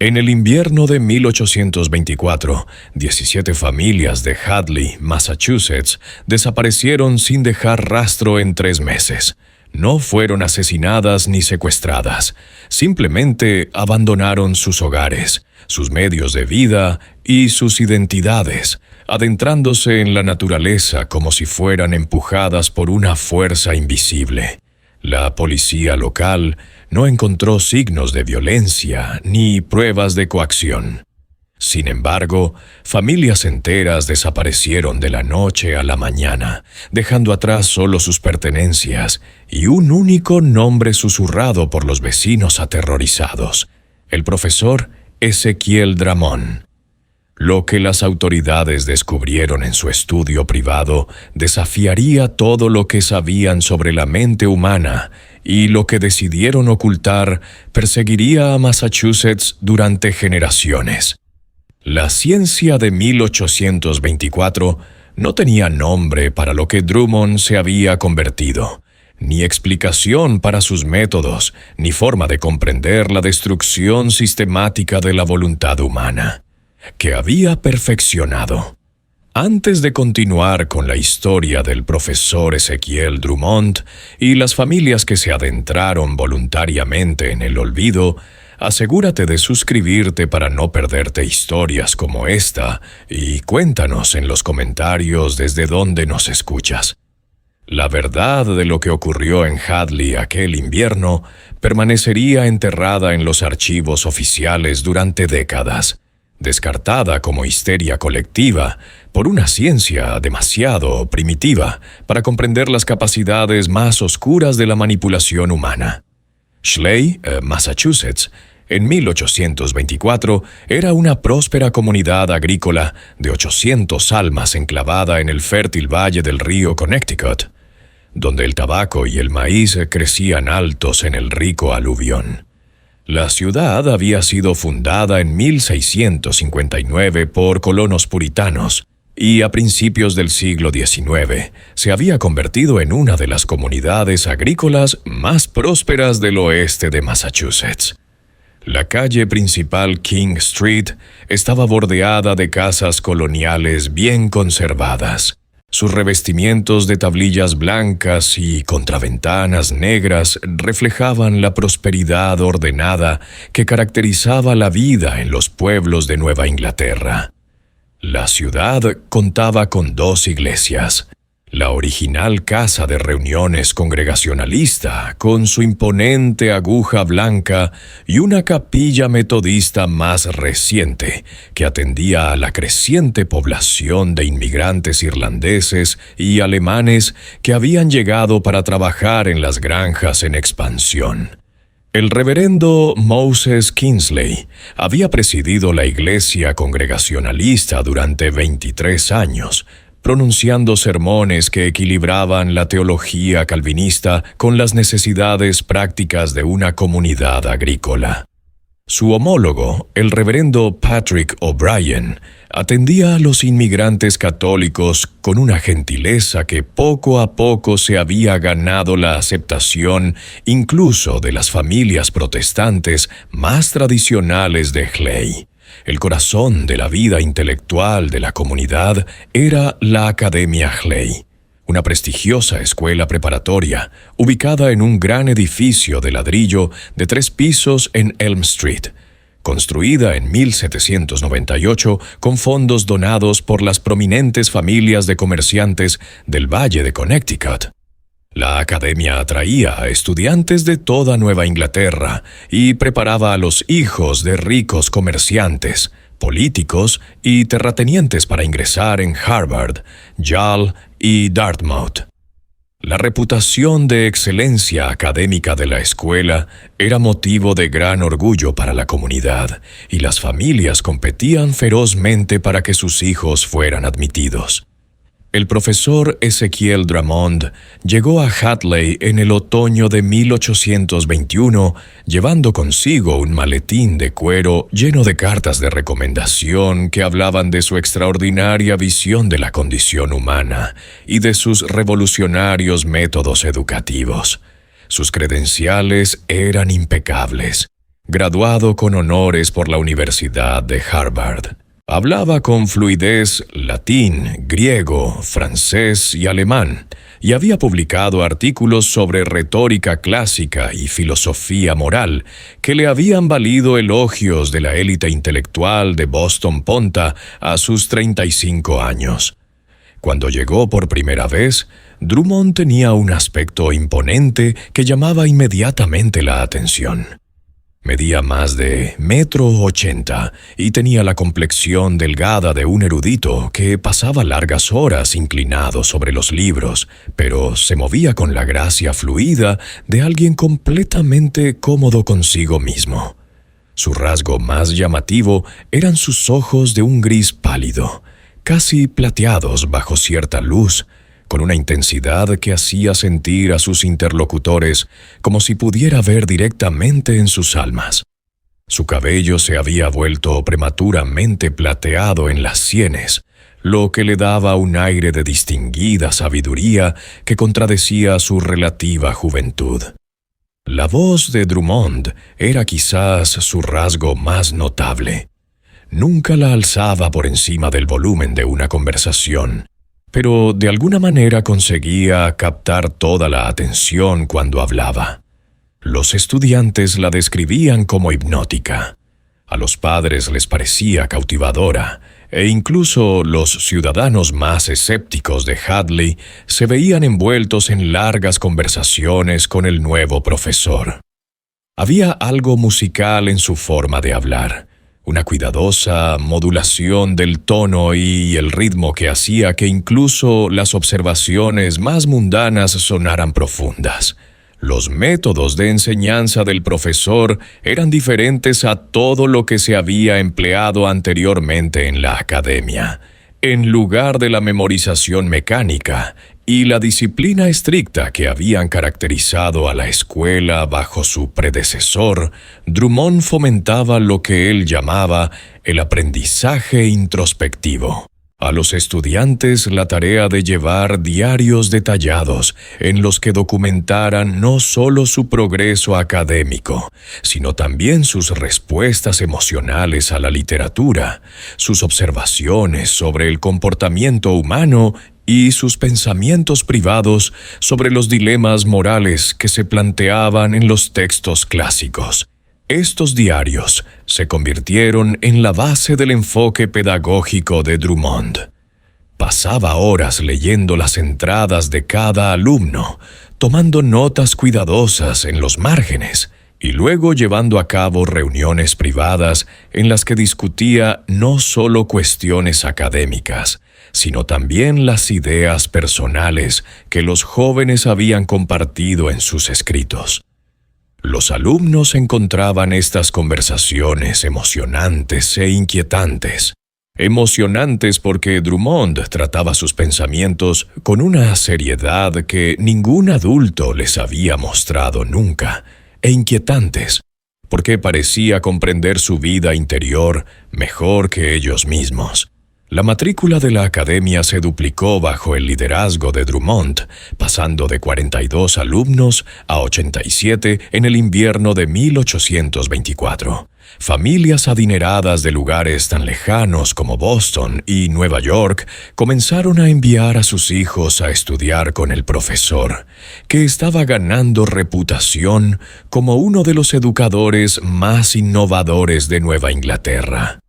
En el invierno de 1824, 17 familias de Hadley, Massachusetts, desaparecieron sin dejar rastro en 3 meses. No fueron asesinadas ni secuestradas, simplemente abandonaron sus hogares, sus medios de vida y sus identidades, adentrándose en la naturaleza como si fueran empujadas por una fuerza invisible. La policía local no encontró signos de violencia ni pruebas de coacción. Sin embargo, familias enteras desaparecieron de la noche a la mañana, dejando atrás solo sus pertenencias y un único nombre susurrado por los vecinos aterrorizados: el profesor Ezequiel Drummond. Lo que las autoridades descubrieron en su estudio privado desafiaría todo lo que sabían sobre la mente humana, y lo que decidieron ocultar perseguiría a Massachusetts durante generaciones. La ciencia de 1824 no tenía nombre para lo que Drummond se había convertido, ni explicación para sus métodos, ni forma de comprender la destrucción sistemática de la voluntad humana, que había perfeccionado. Antes de continuar con la historia del profesor Ezequiel Drummond y las familias que se adentraron voluntariamente en el olvido, asegúrate de suscribirte para no perderte historias como esta y cuéntanos en los comentarios desde dónde nos escuchas. La verdad de lo que ocurrió en Hadley aquel invierno permanecería enterrada en los archivos oficiales durante décadas, descartada como histeria colectiva por una ciencia demasiado primitiva para comprender las capacidades más oscuras de la manipulación humana. Schley, Massachusetts, en 1824, era una próspera comunidad agrícola de 800 almas enclavada en el fértil valle del río Connecticut, donde el tabaco y el maíz crecían altos en el rico aluvión. La ciudad había sido fundada en 1659 por colonos puritanos y a principios del siglo XIX se había convertido en una de las comunidades agrícolas más prósperas del oeste de Massachusetts. La calle principal King Street estaba bordeada de casas coloniales bien conservadas. Sus revestimientos de tablillas blancas y contraventanas negras reflejaban la prosperidad ordenada que caracterizaba la vida en los pueblos de Nueva Inglaterra. La ciudad contaba con 2 iglesias: la original casa de reuniones congregacionalista, con su imponente aguja blanca, y una capilla metodista más reciente, que atendía a la creciente población de inmigrantes irlandeses y alemanes que habían llegado para trabajar en las granjas en expansión. El reverendo Moses Kingsley había presidido la iglesia congregacionalista durante 23 años, pronunciando sermones que equilibraban la teología calvinista con las necesidades prácticas de una comunidad agrícola. Su homólogo, el reverendo Patrick O'Brien, atendía a los inmigrantes católicos con una gentileza que poco a poco se había ganado la aceptación incluso de las familias protestantes más tradicionales de Schley. El corazón de la vida intelectual de la comunidad era la Academia Schley, una prestigiosa escuela preparatoria ubicada en un gran edificio de ladrillo de 3 pisos en Elm Street, construida en 1798 con fondos donados por las prominentes familias de comerciantes del Valle de Connecticut. La academia atraía a estudiantes de toda Nueva Inglaterra y preparaba a los hijos de ricos comerciantes, políticos y terratenientes para ingresar en Harvard, Yale y Dartmouth. La reputación de excelencia académica de la escuela era motivo de gran orgullo para la comunidad, y las familias competían ferozmente para que sus hijos fueran admitidos. El profesor Ezequiel Drummond llegó a Hadley en el otoño de 1821, llevando consigo un maletín de cuero lleno de cartas de recomendación que hablaban de su extraordinaria visión de la condición humana y de sus revolucionarios métodos educativos. Sus credenciales eran impecables. graduado con honores por la Universidad de Harvard. Hablaba con fluidez latín, griego, francés y alemán, y había publicado artículos sobre retórica clásica y filosofía moral que le habían valido elogios de la élite intelectual de Boston Ponta a sus 35 años. Cuando llegó por primera vez, Drummond tenía un aspecto imponente que llamaba inmediatamente la atención. Medía más de 1,80 m y tenía la complexión delgada de un erudito que pasaba largas horas inclinado sobre los libros, pero se movía con la gracia fluida de alguien completamente cómodo consigo mismo. Su rasgo más llamativo eran sus ojos de un gris pálido, casi plateados bajo cierta luz, con una intensidad que hacía sentir a sus interlocutores como si pudiera ver directamente en sus almas. Su cabello se había vuelto prematuramente plateado en las sienes, lo que le daba un aire de distinguida sabiduría que contradecía su relativa juventud. La voz de Drummond era quizás su rasgo más notable. Nunca la alzaba por encima del volumen de una conversación, pero de alguna manera conseguía captar toda la atención cuando hablaba. Los estudiantes la describían como hipnótica. A los padres les parecía cautivadora, e incluso los ciudadanos más escépticos de Hadley se veían envueltos en largas conversaciones con el nuevo profesor. Había algo musical en su forma de hablar, una cuidadosa modulación del tono y el ritmo que hacía que incluso las observaciones más mundanas sonaran profundas. Los métodos de enseñanza del profesor eran diferentes a todo lo que se había empleado anteriormente en la academia. En lugar de la memorización mecánica y la disciplina estricta que habían caracterizado a la escuela bajo su predecesor, Drummond fomentaba lo que él llamaba el aprendizaje introspectivo. A los estudiantes la tarea de llevar diarios detallados en los que documentaran no solo su progreso académico, sino también sus respuestas emocionales a la literatura, sus observaciones sobre el comportamiento humano y sus pensamientos privados sobre los dilemas morales que se planteaban en los textos clásicos. Estos diarios se convirtieron en la base del enfoque pedagógico de Drummond. Pasaba horas leyendo las entradas de cada alumno, tomando notas cuidadosas en los márgenes y luego llevando a cabo reuniones privadas en las que discutía no solo cuestiones académicas, sino también las ideas personales que los jóvenes habían compartido en sus escritos. Los alumnos encontraban estas conversaciones emocionantes e inquietantes. Emocionantes porque Drummond trataba sus pensamientos con una seriedad que ningún adulto les había mostrado nunca, e inquietantes porque parecía comprender su vida interior mejor que ellos mismos. La matrícula de la academia se duplicó bajo el liderazgo de Drummond, pasando de 42 alumnos a 87 en el invierno de 1824. Familias adineradas de lugares tan lejanos como Boston y Nueva York comenzaron a enviar a sus hijos a estudiar con el profesor, que estaba ganando reputación como uno de los educadores más innovadores de Nueva Inglaterra.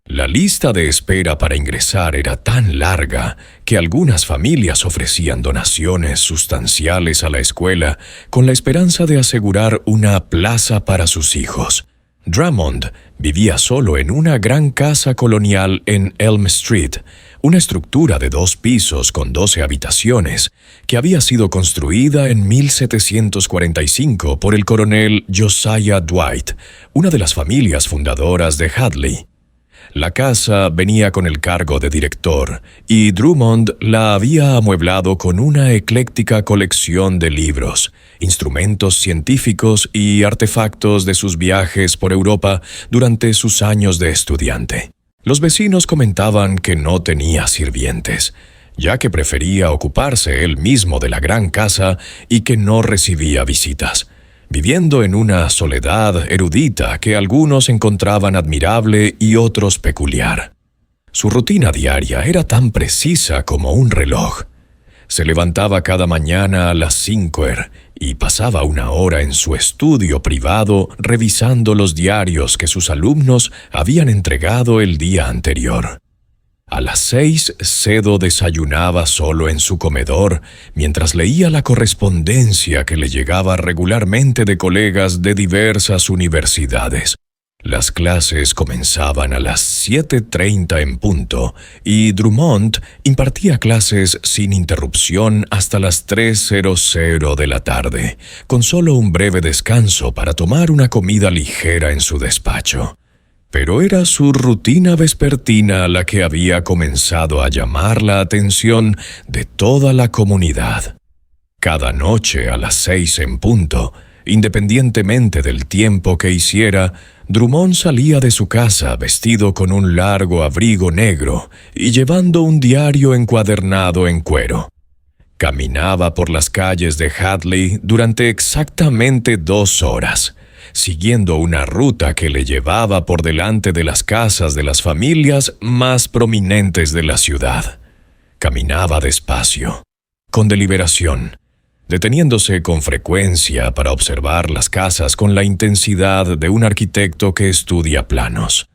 La lista de espera para ingresar era tan larga que algunas familias ofrecían donaciones sustanciales a la escuela con la esperanza de asegurar una plaza para sus hijos. Drummond vivía solo en una gran casa colonial en Elm Street, una estructura de 2 pisos con 12 habitaciones, que había sido construida en 1745 por el coronel Josiah Dwight, una de las familias fundadoras de Hadley. La casa venía con el cargo de director, y Drummond la había amueblado con una ecléctica colección de libros, instrumentos científicos y artefactos de sus viajes por Europa durante sus años de estudiante. Los vecinos comentaban que no tenía sirvientes, ya que prefería ocuparse él mismo de la gran casa y que no recibía visitas. viviendo en una soledad erudita que algunos encontraban admirable y otros peculiar. Su rutina diaria era tan precisa como un reloj. Se levantaba cada mañana a las 5 y pasaba 1 hora en su estudio privado revisando los diarios que sus alumnos habían entregado el día anterior. A las 6, Cedo desayunaba solo en su comedor mientras leía la correspondencia que le llegaba regularmente de colegas de diversas universidades. Las clases comenzaban a las 7:30 en punto y Drummond impartía clases sin interrupción hasta las 3:00 de la tarde, con solo un breve descanso para tomar una comida ligera en su despacho. Pero era su rutina vespertina la que había comenzado a llamar la atención de toda la comunidad. Cada noche a las 6 en punto, independientemente del tiempo que hiciera, Drummond salía de su casa vestido con un largo abrigo negro y llevando un diario encuadernado en cuero. Caminaba por las calles de Hadley durante exactamente 2 horas, siguiendo una ruta que le llevaba por delante de las casas de las familias más prominentes de la ciudad. Caminaba despacio, con deliberación, deteniéndose con frecuencia para observar las casas con la intensidad de un arquitecto que estudia planos.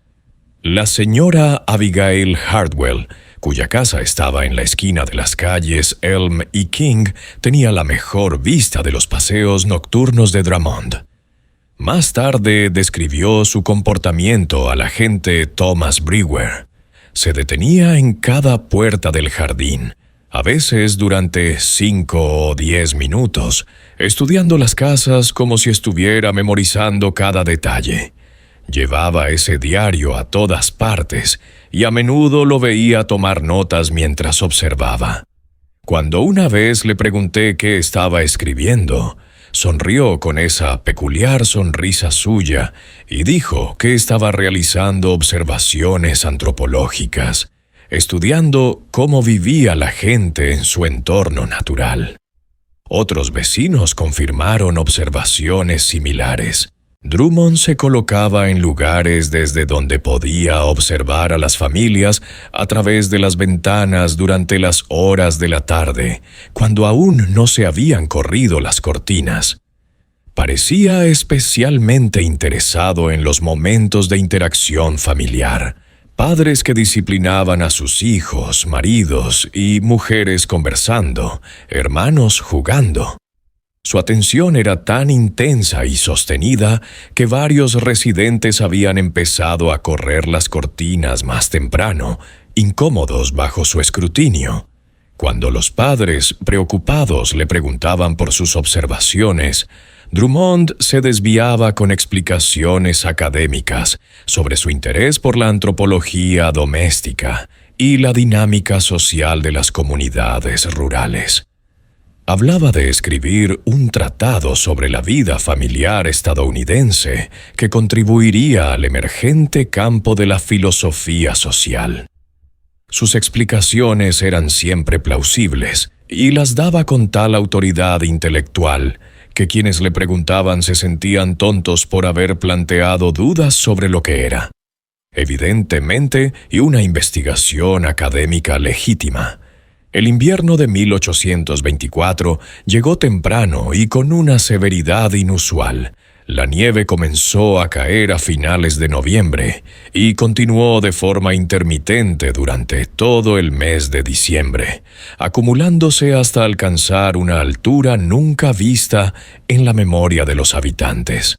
La señora Abigail Hardwell, cuya casa estaba en la esquina de las calles Elm y King, tenía la mejor vista de los paseos nocturnos de Drummond. Más tarde describió su comportamiento al agente Thomas Brewer. Se detenía en cada puerta del jardín, a veces durante 5 o 10 minutos, estudiando las casas como si estuviera memorizando cada detalle. Llevaba ese diario a todas partes y a menudo lo veía tomar notas mientras observaba. Cuando una vez le pregunté qué estaba escribiendo, sonrió con esa peculiar sonrisa suya y dijo que estaba realizando observaciones antropológicas, estudiando cómo vivía la gente en su entorno natural. Otros vecinos confirmaron observaciones similares. Drummond se colocaba en lugares desde donde podía observar a las familias a través de las ventanas durante las horas de la tarde, cuando aún no se habían corrido las cortinas. Parecía especialmente interesado en los momentos de interacción familiar. Padres que disciplinaban a sus hijos, maridos y mujeres conversando, hermanos jugando. Su atención era tan intensa y sostenida que varios residentes habían empezado a correr las cortinas más temprano, incómodos bajo su escrutinio. Cuando los padres, preocupados, le preguntaban por sus observaciones, Drummond se desviaba con explicaciones académicas sobre su interés por la antropología doméstica y la dinámica social de las comunidades rurales. Hablaba de escribir un tratado sobre la vida familiar estadounidense que contribuiría al emergente campo de la filosofía social. Sus explicaciones eran siempre plausibles y las daba con tal autoridad intelectual que quienes le preguntaban se sentían tontos por haber planteado dudas sobre lo que era. Evidentemente, y una investigación académica legítima. El invierno de 1824 llegó temprano y con una severidad inusual. La nieve comenzó a caer a finales de noviembre y continuó de forma intermitente durante todo el mes de diciembre, acumulándose hasta alcanzar una altura nunca vista en la memoria de los habitantes.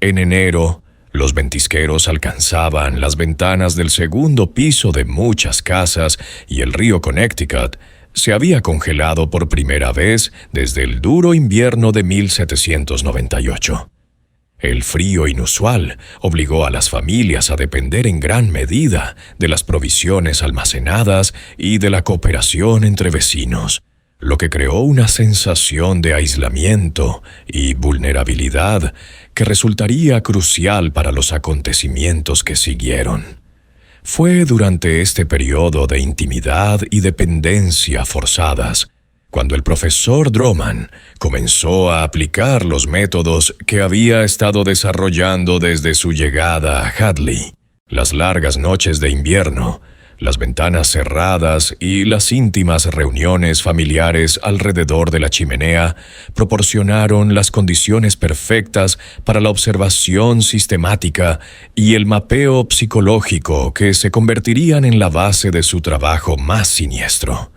En enero, los ventisqueros alcanzaban las ventanas del segundo piso de muchas casas y el río Connecticut se había congelado por primera vez desde el duro invierno de 1798. El frío inusual obligó a las familias a depender en gran medida de las provisiones almacenadas y de la cooperación entre vecinos, lo que creó una sensación de aislamiento y vulnerabilidad que resultaría crucial para los acontecimientos que siguieron. Fue durante este periodo de intimidad y dependencia forzadas Cuando el profesor Droman comenzó a aplicar los métodos que había estado desarrollando desde su llegada a Hadley, las largas noches de invierno, las ventanas cerradas y las íntimas reuniones familiares alrededor de la chimenea proporcionaron las condiciones perfectas para la observación sistemática y el mapeo psicológico que se convertirían en la base de su trabajo más siniestro.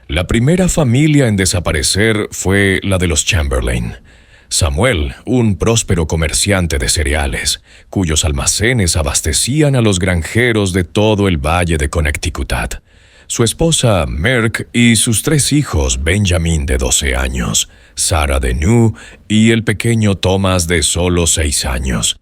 La primera familia en desaparecer fue la de los Chamberlain. Samuel, un próspero comerciante de cereales, cuyos almacenes abastecían a los granjeros de todo el valle de Connecticut. Su esposa, Merck, y sus 3 hijos, Benjamin, de 12 años, Sarah de New y el pequeño Thomas, de solo 6 años.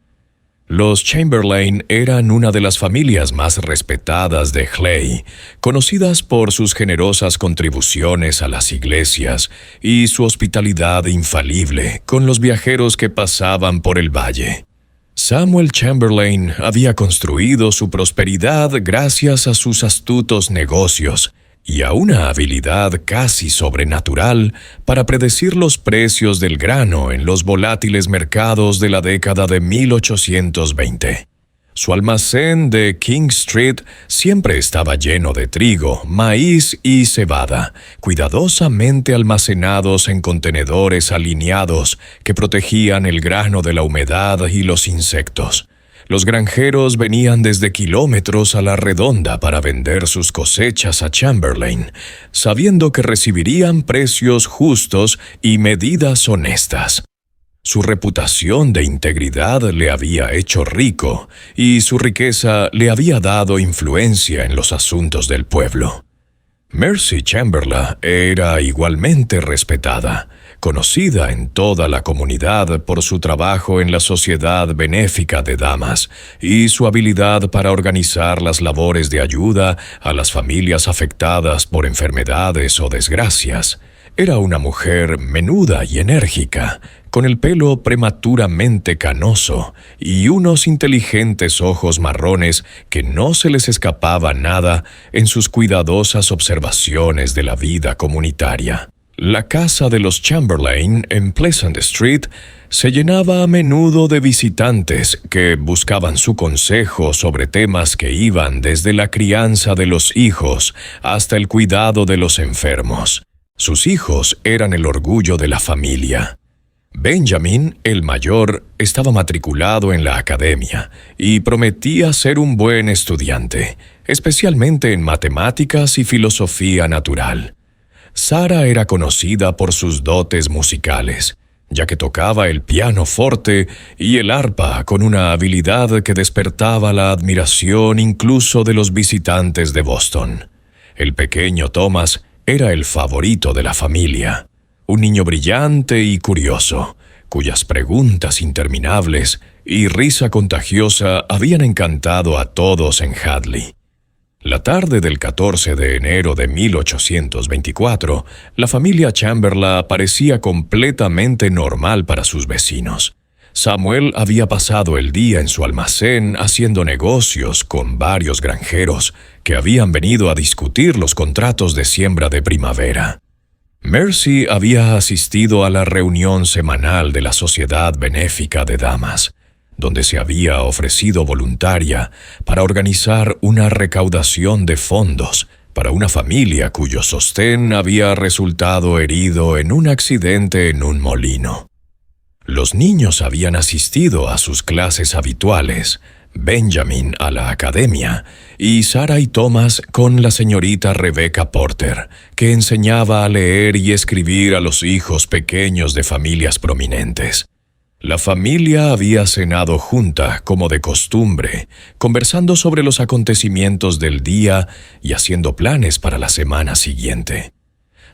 Los Chamberlain eran una de las familias más respetadas de Clay, conocidas por sus generosas contribuciones a las iglesias y su hospitalidad infalible con los viajeros que pasaban por el valle. Samuel Chamberlain había construido su prosperidad gracias a sus astutos negocios y a una habilidad casi sobrenatural para predecir los precios del grano en los volátiles mercados de la década de 1820. Su almacén de King Street siempre estaba lleno de trigo, maíz y cebada, cuidadosamente almacenados en contenedores alineados que protegían el grano de la humedad y los insectos. Los granjeros venían desde kilómetros a la redonda para vender sus cosechas a Chamberlain, sabiendo que recibirían precios justos y medidas honestas. Su reputación de integridad le había hecho rico, y su riqueza le había dado influencia en los asuntos del pueblo. Mercy Chamberlain era igualmente respetada, conocida en toda la comunidad por su trabajo en la Sociedad Benéfica de Damas y su habilidad para organizar las labores de ayuda a las familias afectadas por enfermedades o desgracias. Era una mujer menuda y enérgica, con el pelo prematuramente canoso y unos inteligentes ojos marrones que no se les escapaba nada en sus cuidadosas observaciones de la vida comunitaria. La casa de los Chamberlain en Pleasant Street se llenaba a menudo de visitantes que buscaban su consejo sobre temas que iban desde la crianza de los hijos hasta el cuidado de los enfermos. Sus hijos eran el orgullo de la familia. Benjamin, el mayor, estaba matriculado en la academia y prometía ser un buen estudiante, especialmente en matemáticas y filosofía natural. Sarah era conocida por sus dotes musicales, ya que tocaba el pianoforte y el arpa con una habilidad que despertaba la admiración incluso de los visitantes de Boston. El pequeño Thomas era el favorito de la familia, un niño brillante y curioso, cuyas preguntas interminables y risa contagiosa habían encantado a todos en Hadley. La tarde del 14 de enero de 1824, la familia Chamberlain parecía completamente normal para sus vecinos. Samuel había pasado el día en su almacén haciendo negocios con varios granjeros que habían venido a discutir los contratos de siembra de primavera. Mercy había asistido a la reunión semanal de la Sociedad Benéfica de Damas, donde se había ofrecido voluntaria para organizar una recaudación de fondos para una familia cuyo sostén había resultado herido en un accidente en un molino. Los niños habían asistido a sus clases habituales, Benjamin a la academia y Sarah y Thomas con la señorita Rebecca Porter, que enseñaba a leer y escribir a los hijos pequeños de familias prominentes. La familia había cenado junta, como de costumbre, conversando sobre los acontecimientos del día y haciendo planes para la semana siguiente.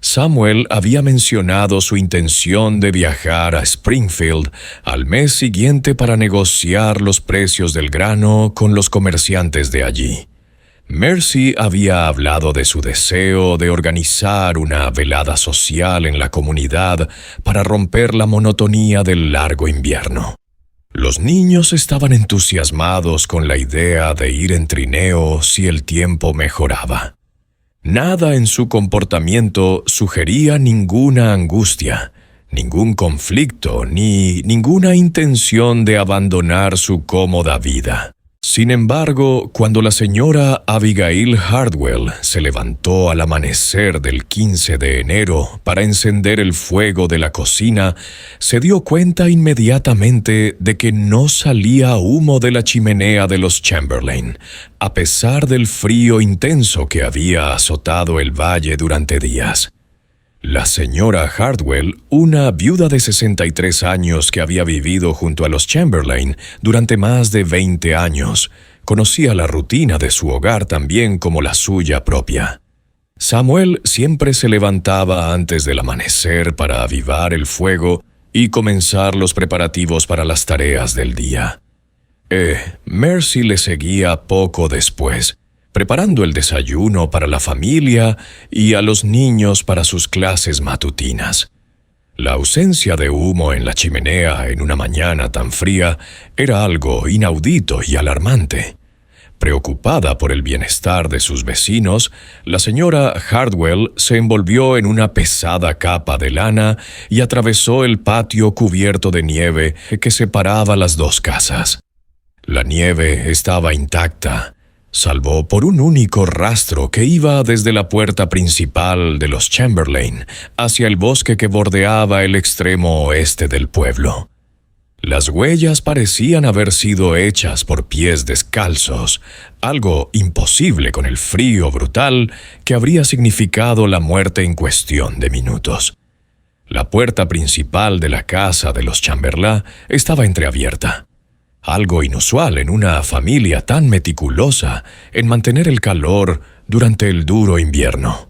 Samuel había mencionado su intención de viajar a Springfield al mes siguiente para negociar los precios del grano con los comerciantes de allí. Mercy había hablado de su deseo de organizar una velada social en la comunidad para romper la monotonía del largo invierno. Los niños estaban entusiasmados con la idea de ir en trineo si el tiempo mejoraba. Nada en su comportamiento sugería ninguna angustia, ningún conflicto ni ninguna intención de abandonar su cómoda vida. Sin embargo, cuando la señora Abigail Hardwell se levantó al amanecer del 15 de enero para encender el fuego de la cocina, se dio cuenta inmediatamente de que no salía humo de la chimenea de los Chamberlain, a pesar del frío intenso que había azotado el valle durante días. La señora Hardwell, una viuda de 63 años que había vivido junto a los Chamberlain durante más de 20 años, conocía la rutina de su hogar tan bien como la suya propia. Samuel siempre se levantaba antes del amanecer para avivar el fuego y comenzar los preparativos para las tareas del día. Mercy le seguía poco después, preparando el desayuno para la familia y a los niños para sus clases matutinas. La ausencia de humo en la chimenea en una mañana tan fría era algo inaudito y alarmante. Preocupada por el bienestar de sus vecinos, la señora Hardwell se envolvió en una pesada capa de lana y atravesó el patio cubierto de nieve que separaba las dos casas. La nieve estaba intacta, salvo por un único rastro que iba desde la puerta principal de los Chamberlain hacia el bosque que bordeaba el extremo oeste del pueblo. Las huellas parecían haber sido hechas por pies descalzos, algo imposible con el frío brutal que habría significado la muerte en cuestión de minutos. La puerta principal de la casa de los Chamberlain estaba entreabierta. Algo inusual en una familia tan meticulosa en mantener el calor durante el duro invierno.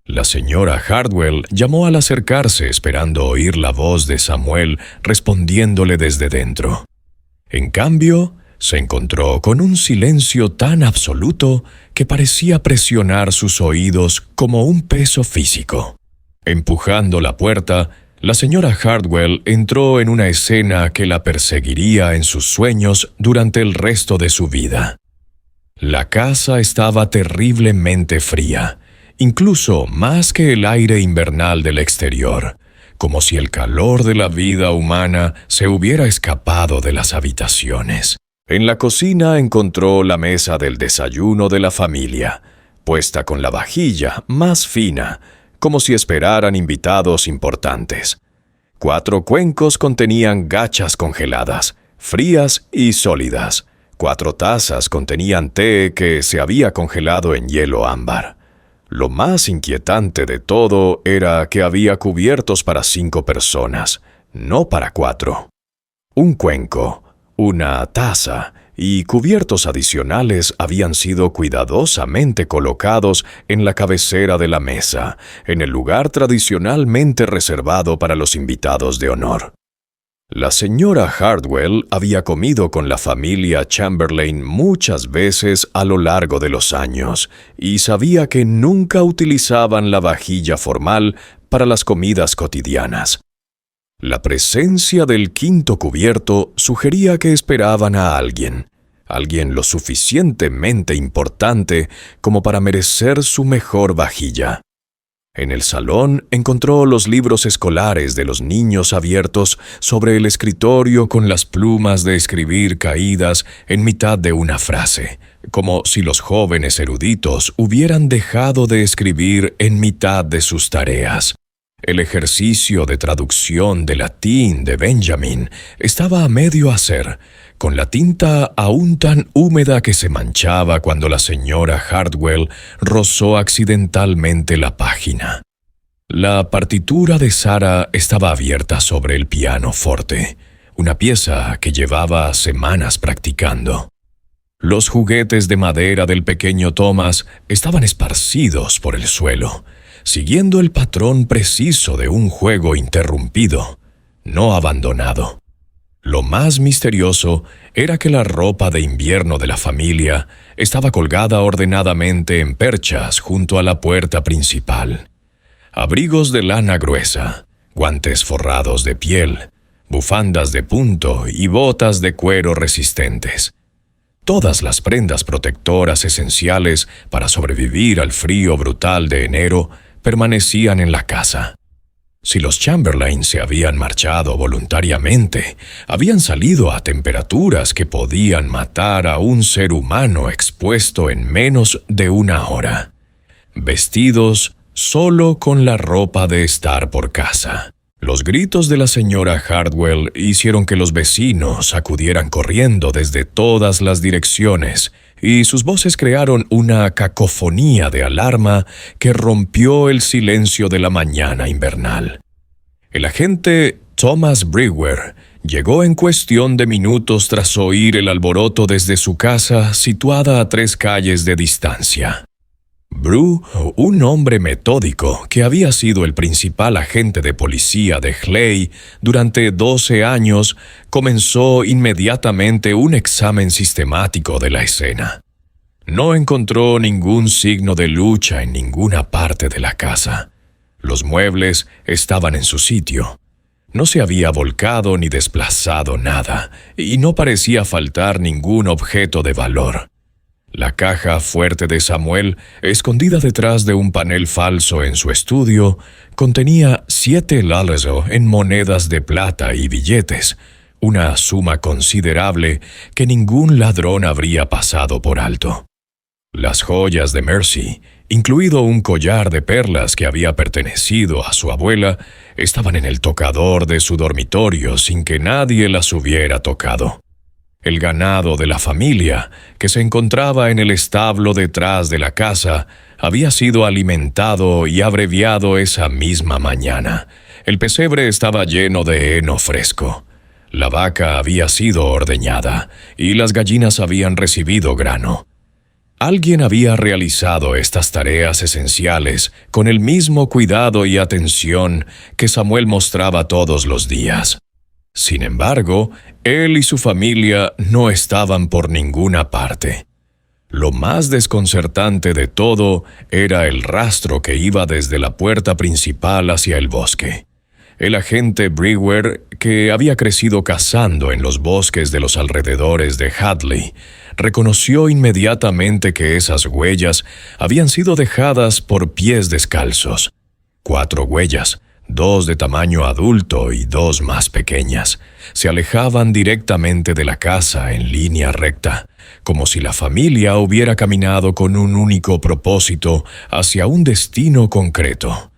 La señora Hardwell llamó al acercarse esperando oír la voz de Samuel respondiéndole desde dentro. En cambio, se encontró con un silencio tan absoluto que parecía presionar sus oídos como un peso físico. Empujando la puerta, la señora Hardwell entró en una escena que la perseguiría en sus sueños durante el resto de su vida. La casa estaba terriblemente fría, incluso más que el aire invernal del exterior, como si el calor de la vida humana se hubiera escapado de las habitaciones. En la cocina encontró la mesa del desayuno de la familia, puesta con la vajilla más fina, como si esperaran invitados importantes. 4 cuencos contenían gachas congeladas, frías y sólidas. 4 tazas contenían té que se había congelado en hielo ámbar. Lo más inquietante de todo era que había cubiertos para 5 personas, no para 4. Un cuenco, una taza y cubiertos adicionales habían sido cuidadosamente colocados en la cabecera de la mesa, en el lugar tradicionalmente reservado para los invitados de honor. La señora Hardwell había comido con la familia Chamberlain muchas veces a lo largo de los años y sabía que nunca utilizaban la vajilla formal para las comidas cotidianas. La presencia del 5.º cubierto sugería que esperaban a alguien lo suficientemente importante como para merecer su mejor vajilla. En el salón encontró los libros escolares de los niños abiertos sobre el escritorio con las plumas de escribir caídas en mitad de una frase, como si los jóvenes eruditos hubieran dejado de escribir en mitad de sus tareas. El ejercicio de traducción de latín de Benjamin estaba a medio hacer, con la tinta aún tan húmeda que se manchaba cuando la señora Hardwell rozó accidentalmente la página. La partitura de Sarah estaba abierta sobre el piano forte, una pieza que llevaba semanas practicando. Los juguetes de madera del pequeño Thomas estaban esparcidos por el suelo, siguiendo el patrón preciso de un juego interrumpido, no abandonado. Lo más misterioso era que la ropa de invierno de la familia estaba colgada ordenadamente en perchas junto a la puerta principal. Abrigos de lana gruesa, guantes forrados de piel, bufandas de punto y botas de cuero resistentes. Todas las prendas protectoras esenciales para sobrevivir al frío brutal de enero permanecían en la casa. Si los Chamberlain se habían marchado voluntariamente, habían salido a temperaturas que podían matar a un ser humano expuesto en menos de una hora, vestidos solo con la ropa de estar por casa. Los gritos de la señora Hardwell hicieron que los vecinos acudieran corriendo desde todas las direcciones, y sus voces crearon una cacofonía de alarma que rompió el silencio de la mañana invernal. El agente Thomas Brewer llegó en cuestión de minutos tras oír el alboroto desde su casa situada a 3 calles de distancia. Brew, un hombre metódico que había sido el principal agente de policía de Clay durante 12 años, comenzó inmediatamente un examen sistemático de la escena. No encontró ningún signo de lucha en ninguna parte de la casa. Los muebles estaban en su sitio. No se había volcado ni desplazado nada, y no parecía faltar ningún objeto de valor. La caja fuerte de Samuel, escondida detrás de un panel falso en su estudio, contenía 7 lalazo en monedas de plata y billetes, una suma considerable que ningún ladrón habría pasado por alto. Las joyas de Mercy, incluido un collar de perlas que había pertenecido a su abuela, estaban en el tocador de su dormitorio sin que nadie las hubiera tocado. El ganado de la familia, que se encontraba en el establo detrás de la casa, había sido alimentado y abreviado esa misma mañana. El pesebre estaba lleno de heno fresco. La vaca había sido ordeñada y las gallinas habían recibido grano. Alguien había realizado estas tareas esenciales con el mismo cuidado y atención que Samuel mostraba todos los días. Sin embargo, él y su familia no estaban por ninguna parte. Lo más desconcertante de todo era el rastro que iba desde la puerta principal hacia el bosque. El agente Brewer, que había crecido cazando en los bosques de los alrededores de Hadley, reconoció inmediatamente que esas huellas habían sido dejadas por pies descalzos. 4 huellas, 2 de tamaño adulto y 2 más pequeñas, se alejaban directamente de la casa en línea recta, como si la familia hubiera caminado con un único propósito hacia un destino concreto.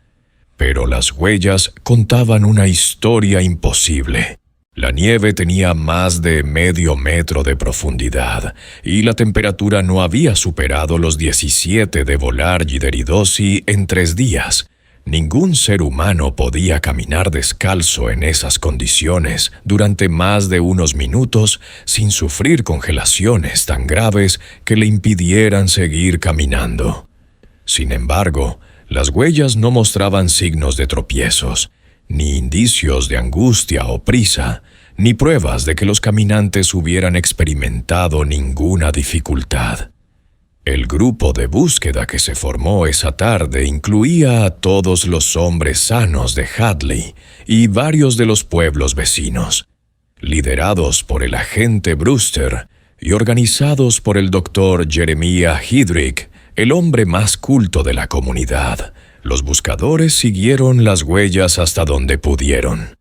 Pero las huellas contaban una historia imposible. La nieve tenía más de medio metro de profundidad, y la temperatura no había superado los 17 de Volaargideridosi en 3 días. Ningún ser humano podía caminar descalzo en esas condiciones durante más de unos minutos sin sufrir congelaciones tan graves que le impidieran seguir caminando. Sin embargo, las huellas no mostraban signos de tropiezos, ni indicios de angustia o prisa, ni pruebas de que los caminantes hubieran experimentado ninguna dificultad. El grupo de búsqueda que se formó esa tarde incluía a todos los hombres sanos de Hadley y varios de los pueblos vecinos. Liderados por el agente Brewster y organizados por el doctor Jeremiah Heydrich, el hombre más culto de la comunidad, los buscadores siguieron las huellas hasta donde pudieron.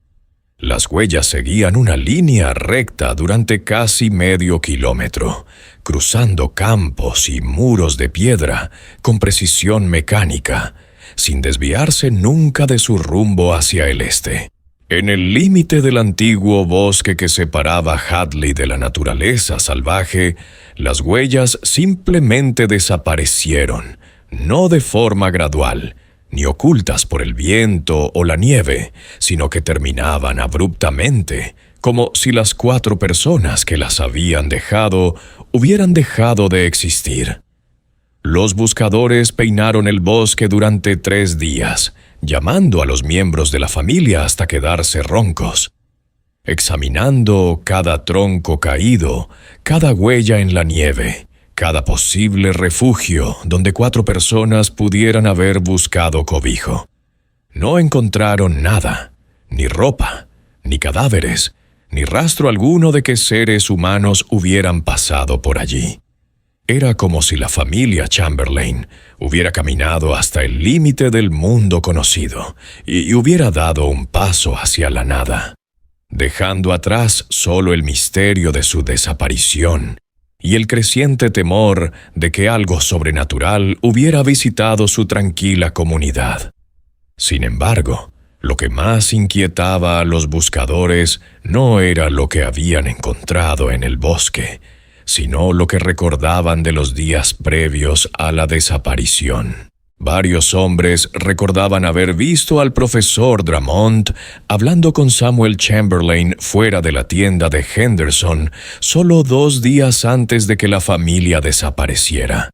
Las huellas seguían una línea recta durante casi medio kilómetro, cruzando campos y muros de piedra con precisión mecánica, sin desviarse nunca de su rumbo hacia el este. En el límite del antiguo bosque que separaba Hadley de la naturaleza salvaje, las huellas simplemente desaparecieron, no de forma gradual, ni ocultas por el viento o la nieve, sino que terminaban abruptamente, como si las 4 personas que las habían dejado hubieran dejado de existir. Los buscadores peinaron el bosque durante 3 días, llamando a los miembros de la familia hasta quedarse roncos, examinando cada tronco caído, cada huella en la nieve, cada posible refugio donde 4 personas pudieran haber buscado cobijo. No encontraron nada, ni ropa, ni cadáveres, ni rastro alguno de que seres humanos hubieran pasado por allí. Era como si la familia Chamberlain hubiera caminado hasta el límite del mundo conocido y hubiera dado un paso hacia la nada, dejando atrás solo el misterio de su desaparición y el creciente temor de que algo sobrenatural hubiera visitado su tranquila comunidad. Sin embargo, lo que más inquietaba a los buscadores no era lo que habían encontrado en el bosque, sino lo que recordaban de los días previos a la desaparición. Varios hombres recordaban haber visto al profesor Drummond hablando con Samuel Chamberlain fuera de la tienda de Henderson solo 2 días antes de que la familia desapareciera.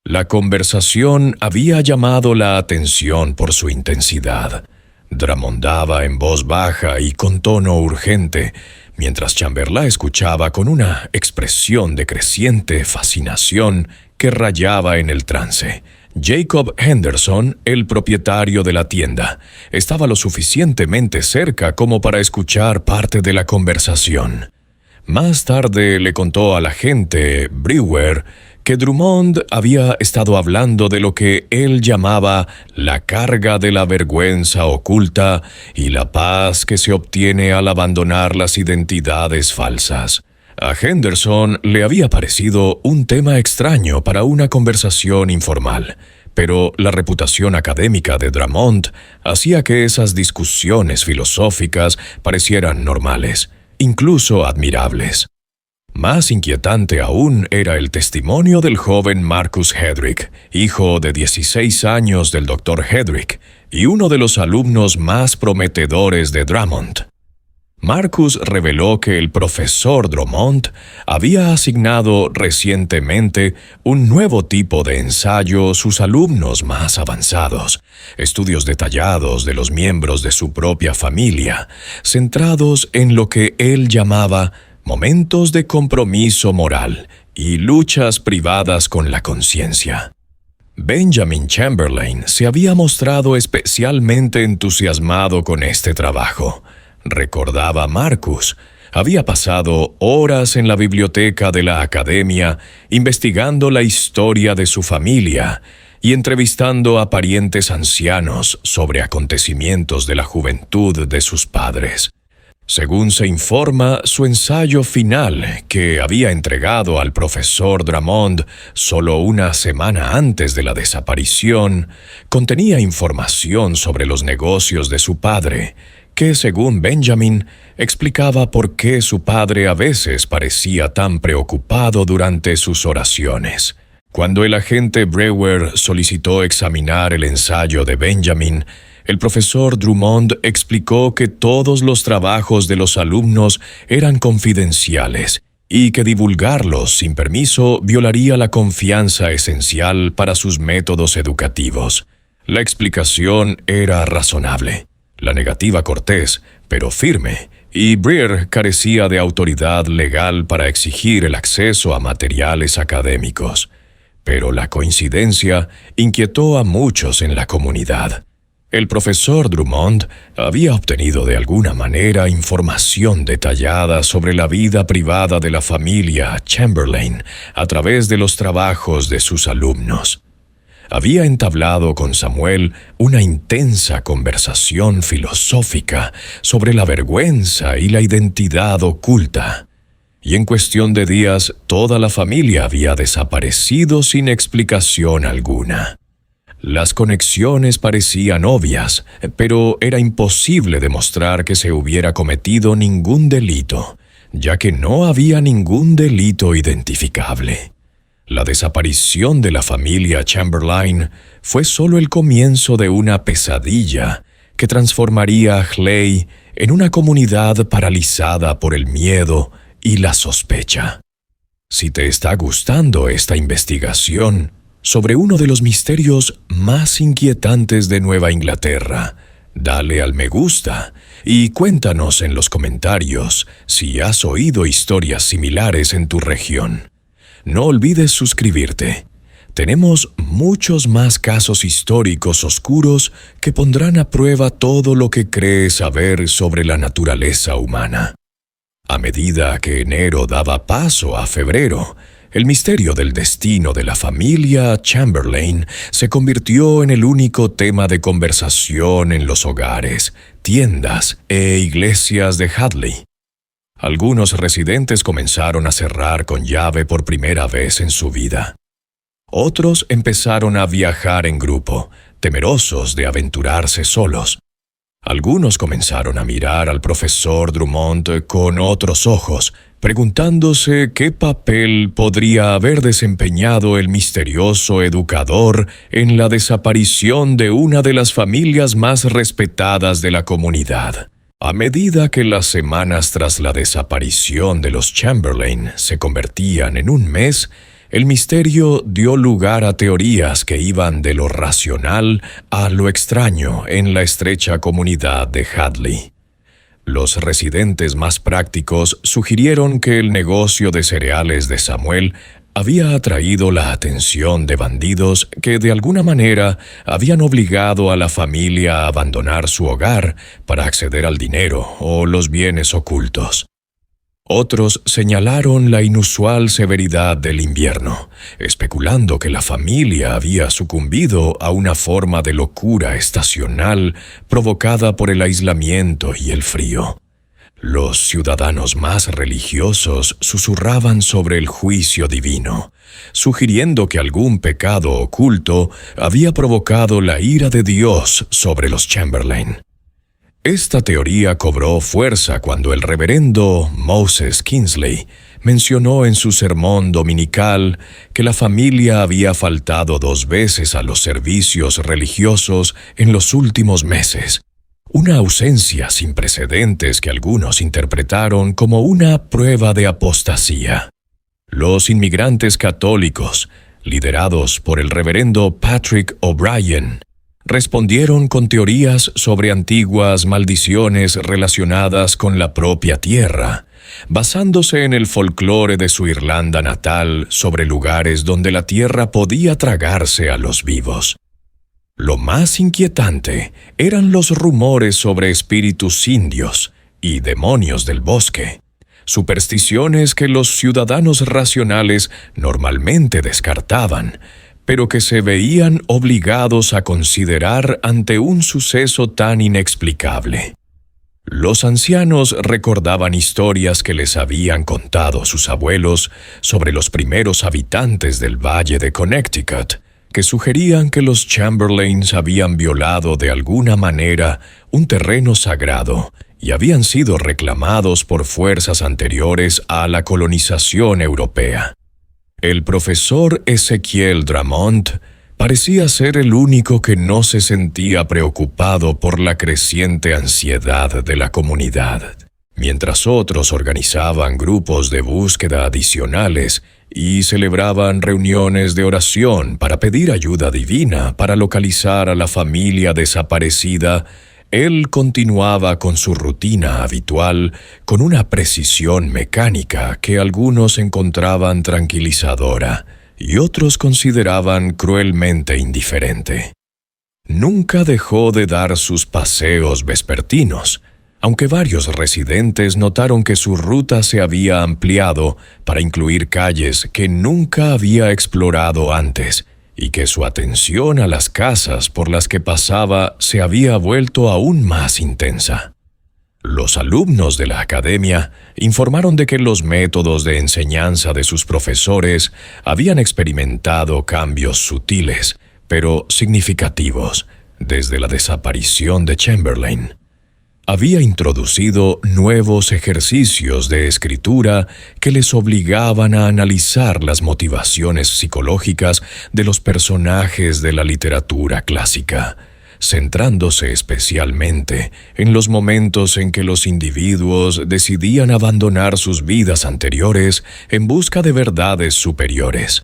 La conversación había llamado la atención por su intensidad. Drummondaba en voz baja y con tono urgente, mientras Chamberlain escuchaba con una expresión de creciente fascinación que rayaba en el trance. Jacob Henderson, el propietario de la tienda, estaba lo suficientemente cerca como para escuchar parte de la conversación. Más tarde le contó al agente Brewer que Drummond había estado hablando de lo que él llamaba la carga de la vergüenza oculta y la paz que se obtiene al abandonar las identidades falsas. A Henderson le había parecido un tema extraño para una conversación informal, pero la reputación académica de Drummond hacía que esas discusiones filosóficas parecieran normales, incluso admirables. Más inquietante aún era el testimonio del joven Marcus Hedrick, hijo de 16 años del Dr. Hedrick y uno de los alumnos más prometedores de Drummond. Marcus reveló que el profesor Drummond había asignado recientemente un nuevo tipo de ensayo a sus alumnos más avanzados, estudios detallados de los miembros de su propia familia, centrados en lo que él llamaba momentos de compromiso moral y luchas privadas con la conciencia. Benjamin Chamberlain se había mostrado especialmente entusiasmado con este trabajo. Recordaba Marcus, había pasado horas en la biblioteca de la academia investigando la historia de su familia y entrevistando a parientes ancianos sobre acontecimientos de la juventud de sus padres. Según se informa, su ensayo final, que había entregado al profesor Drummond solo una semana antes de la desaparición, contenía información sobre los negocios de su padre, que, según Benjamin, explicaba por qué su padre a veces parecía tan preocupado durante sus oraciones. Cuando el agente Brewer solicitó examinar el ensayo de Benjamin, el profesor Drummond explicó que todos los trabajos de los alumnos eran confidenciales y que divulgarlos sin permiso violaría la confianza esencial para sus métodos educativos. La explicación era razonable, la negativa cortés, pero firme, y Brewer carecía de autoridad legal para exigir el acceso a materiales académicos. Pero la coincidencia inquietó a muchos en la comunidad. El profesor Drummond había obtenido de alguna manera información detallada sobre la vida privada de la familia Chamberlain a través de los trabajos de sus alumnos. Había entablado con Samuel una intensa conversación filosófica sobre la vergüenza y la identidad oculta. Y en cuestión de días, toda la familia había desaparecido sin explicación alguna. Las conexiones parecían obvias, pero era imposible demostrar que se hubiera cometido ningún delito, ya que no había ningún delito identificable. La desaparición de la familia Chamberlain fue solo el comienzo de una pesadilla que transformaría a Clay en una comunidad paralizada por el miedo y la sospecha. Si te está gustando esta investigación sobre uno de los misterios más inquietantes de Nueva Inglaterra, dale al me gusta y cuéntanos en los comentarios si has oído historias similares en tu región. No olvides suscribirte. Tenemos muchos más casos históricos oscuros que pondrán a prueba todo lo que crees saber sobre la naturaleza humana. A medida que enero daba paso a febrero, el misterio del destino de la familia Chamberlain se convirtió en el único tema de conversación en los hogares, tiendas e iglesias de Hadley. Algunos residentes comenzaron a cerrar con llave por primera vez en su vida. Otros empezaron a viajar en grupo, temerosos de aventurarse solos. Algunos comenzaron a mirar al profesor Drummond con otros ojos, preguntándose qué papel podría haber desempeñado el misterioso educador en la desaparición de una de las familias más respetadas de la comunidad. A medida que las semanas tras la desaparición de los Chamberlain se convertían en un mes, el misterio dio lugar a teorías que iban de lo racional a lo extraño en la estrecha comunidad de Hadley. Los residentes más prácticos sugirieron que el negocio de cereales de Samuel había atraído la atención de bandidos que de alguna manera habían obligado a la familia a abandonar su hogar para acceder al dinero o los bienes ocultos. Otros señalaron la inusual severidad del invierno, especulando que la familia había sucumbido a una forma de locura estacional provocada por el aislamiento y el frío. Los ciudadanos más religiosos susurraban sobre el juicio divino, sugiriendo que algún pecado oculto había provocado la ira de Dios sobre los Chamberlain. Esta teoría cobró fuerza cuando el reverendo Moses Kingsley mencionó en su sermón dominical que la familia había faltado 2 veces a los servicios religiosos en los últimos meses, una ausencia sin precedentes que algunos interpretaron como una prueba de apostasía. Los inmigrantes católicos, liderados por el reverendo Patrick O'Brien, respondieron con teorías sobre antiguas maldiciones relacionadas con la propia tierra, basándose en el folclore de su Irlanda natal sobre lugares donde la tierra podía tragarse a los vivos. Lo más inquietante eran los rumores sobre espíritus indios y demonios del bosque, supersticiones que los ciudadanos racionales normalmente descartaban, pero que se veían obligados a considerar ante un suceso tan inexplicable. Los ancianos recordaban historias que les habían contado sus abuelos sobre los primeros habitantes del Valle de Connecticut, que sugerían que los Chamberlains habían violado de alguna manera un terreno sagrado y habían sido reclamados por fuerzas anteriores a la colonización europea. El profesor Ezekiel Drummond parecía ser el único que no se sentía preocupado por la creciente ansiedad de la comunidad. Mientras otros organizaban grupos de búsqueda adicionales y celebraban reuniones de oración para pedir ayuda divina para localizar a la familia desaparecida, él continuaba con su rutina habitual con una precisión mecánica que algunos encontraban tranquilizadora y otros consideraban cruelmente indiferente. Nunca dejó de dar sus paseos vespertinos, aunque varios residentes notaron que su ruta se había ampliado para incluir calles que nunca había explorado antes, y que su atención a las casas por las que pasaba se había vuelto aún más intensa. Los alumnos de la academia informaron de que los métodos de enseñanza de sus profesores habían experimentado cambios sutiles, pero significativos, desde la desaparición de Chamberlain. Había introducido nuevos ejercicios de escritura que les obligaban a analizar las motivaciones psicológicas de los personajes de la literatura clásica, centrándose especialmente en los momentos en que los individuos decidían abandonar sus vidas anteriores en busca de verdades superiores.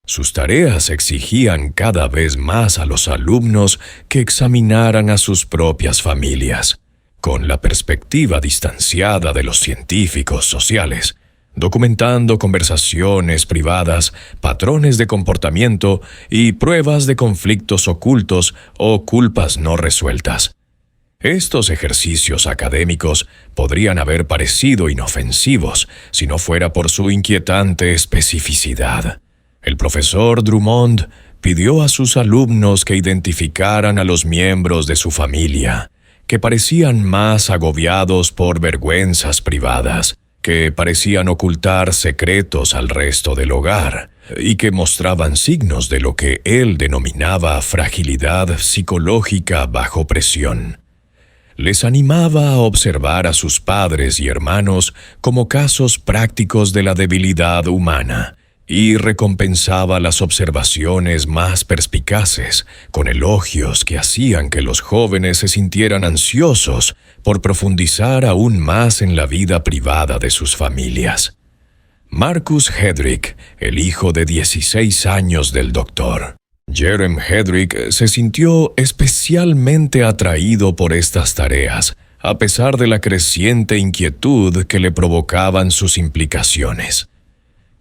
Sus tareas exigían cada vez más a los alumnos que examinaran a sus propias familias, con la perspectiva distanciada de los científicos sociales, documentando conversaciones privadas, patrones de comportamiento y pruebas de conflictos ocultos o culpas no resueltas. Estos ejercicios académicos podrían haber parecido inofensivos si no fuera por su inquietante especificidad. El profesor Drummond pidió a sus alumnos que identificaran a los miembros de su familia, que parecían más agobiados por vergüenzas privadas, que parecían ocultar secretos al resto del hogar, y que mostraban signos de lo que él denominaba fragilidad psicológica bajo presión. Les animaba a observar a sus padres y hermanos como casos prácticos de la debilidad humana, y recompensaba las observaciones más perspicaces con elogios que hacían que los jóvenes se sintieran ansiosos por profundizar aún más en la vida privada de sus familias. Marcus Hedrick, el hijo de 16 años del doctor. Jerem Hedrick se sintió especialmente atraído por estas tareas, a pesar de la creciente inquietud que le provocaban sus implicaciones.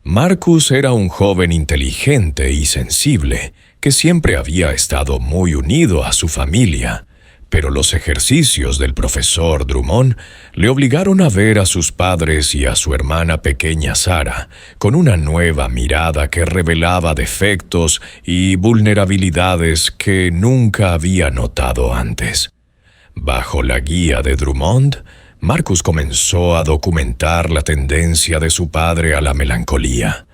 Marcus era un joven inteligente y sensible, que siempre había estado muy unido a su familia, pero los ejercicios del profesor Drummond le obligaron a ver a sus padres y a su hermana pequeña Sarah con una nueva mirada que revelaba defectos y vulnerabilidades que nunca había notado antes. Bajo la guía de Drummond, Marcus comenzó a documentar la tendencia de su padre a la melancolía.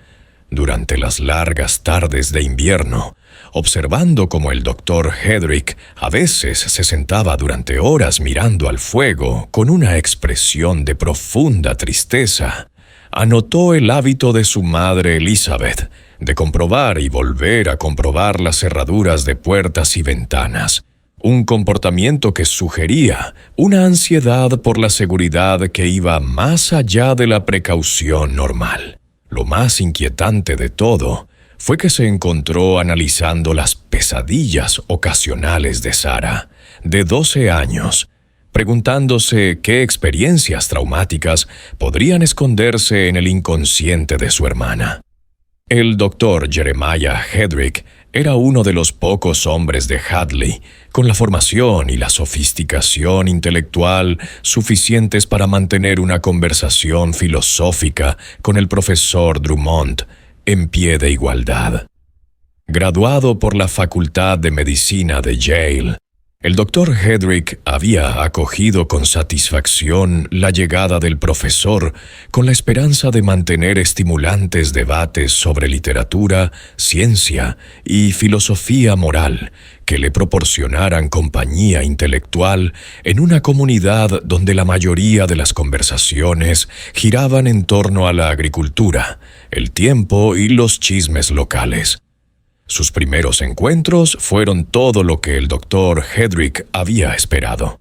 Durante las largas tardes de invierno, observando cómo el doctor Hedrick a veces se sentaba durante horas mirando al fuego con una expresión de profunda tristeza, anotó el hábito de su madre Elizabeth de comprobar y volver a comprobar las cerraduras de puertas y ventanas, un comportamiento que sugería una ansiedad por la seguridad que iba más allá de la precaución normal. Lo más inquietante de todo fue que se encontró analizando las pesadillas ocasionales de Sarah, de 12 años, preguntándose qué experiencias traumáticas podrían esconderse en el inconsciente de su hermana. El doctor Jeremiah Hedrick era uno de los pocos hombres de Hadley con la formación y la sofisticación intelectual suficientes para mantener una conversación filosófica con el profesor Drummond en pie de igualdad. Graduado por la Facultad de Medicina de Yale, el doctor Hedrick había acogido con satisfacción la llegada del profesor con la esperanza de mantener estimulantes debates sobre literatura, ciencia y filosofía moral que le proporcionaran compañía intelectual en una comunidad donde la mayoría de las conversaciones giraban en torno a la agricultura, el tiempo y los chismes locales. Sus primeros encuentros fueron todo lo que el doctor Hedrick había esperado.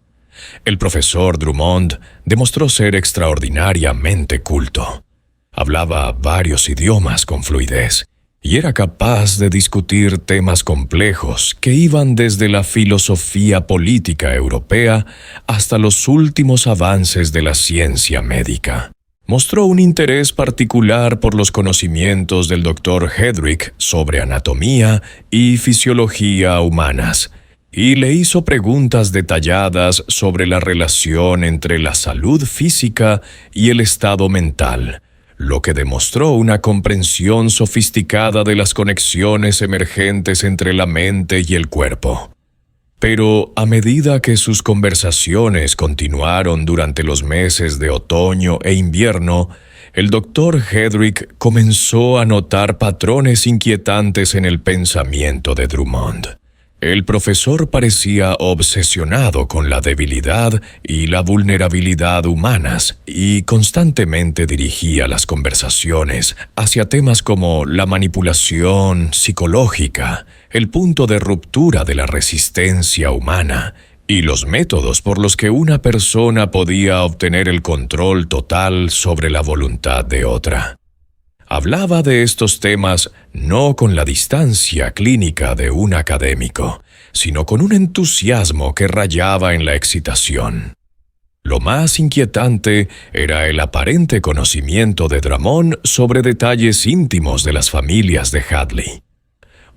El profesor Drummond demostró ser extraordinariamente culto. Hablaba varios idiomas con fluidez y era capaz de discutir temas complejos que iban desde la filosofía política europea hasta los últimos avances de la ciencia médica. Mostró un interés particular por los conocimientos del doctor Hedrick sobre anatomía y fisiología humanas, y le hizo preguntas detalladas sobre la relación entre la salud física y el estado mental, lo que demostró una comprensión sofisticada de las conexiones emergentes entre la mente y el cuerpo. Pero a medida que sus conversaciones continuaron durante los meses de otoño e invierno, el doctor Hedrick comenzó a notar patrones inquietantes en el pensamiento de Drummond. El profesor parecía obsesionado con la debilidad y la vulnerabilidad humanas y constantemente dirigía las conversaciones hacia temas como la manipulación psicológica, el punto de ruptura de la resistencia humana y los métodos por los que una persona podía obtener el control total sobre la voluntad de otra. Hablaba de estos temas no con la distancia clínica de un académico, sino con un entusiasmo que rayaba en la excitación. Lo más inquietante era el aparente conocimiento de Drummond sobre detalles íntimos de las familias de Hadley.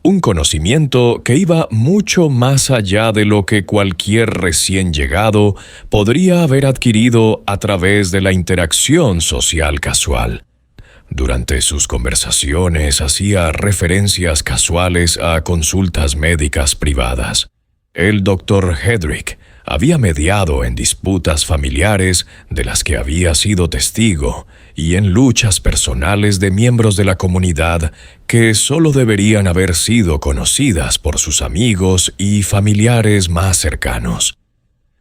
un conocimiento que iba mucho más allá de lo que cualquier recién llegado podría haber adquirido a través de la interacción social casual. Durante sus conversaciones hacía referencias casuales a consultas médicas privadas. El Dr. Hedrick había mediado en disputas familiares de las que había sido testigo y en luchas personales de miembros de la comunidad que solo deberían haber sido conocidas por sus amigos y familiares más cercanos.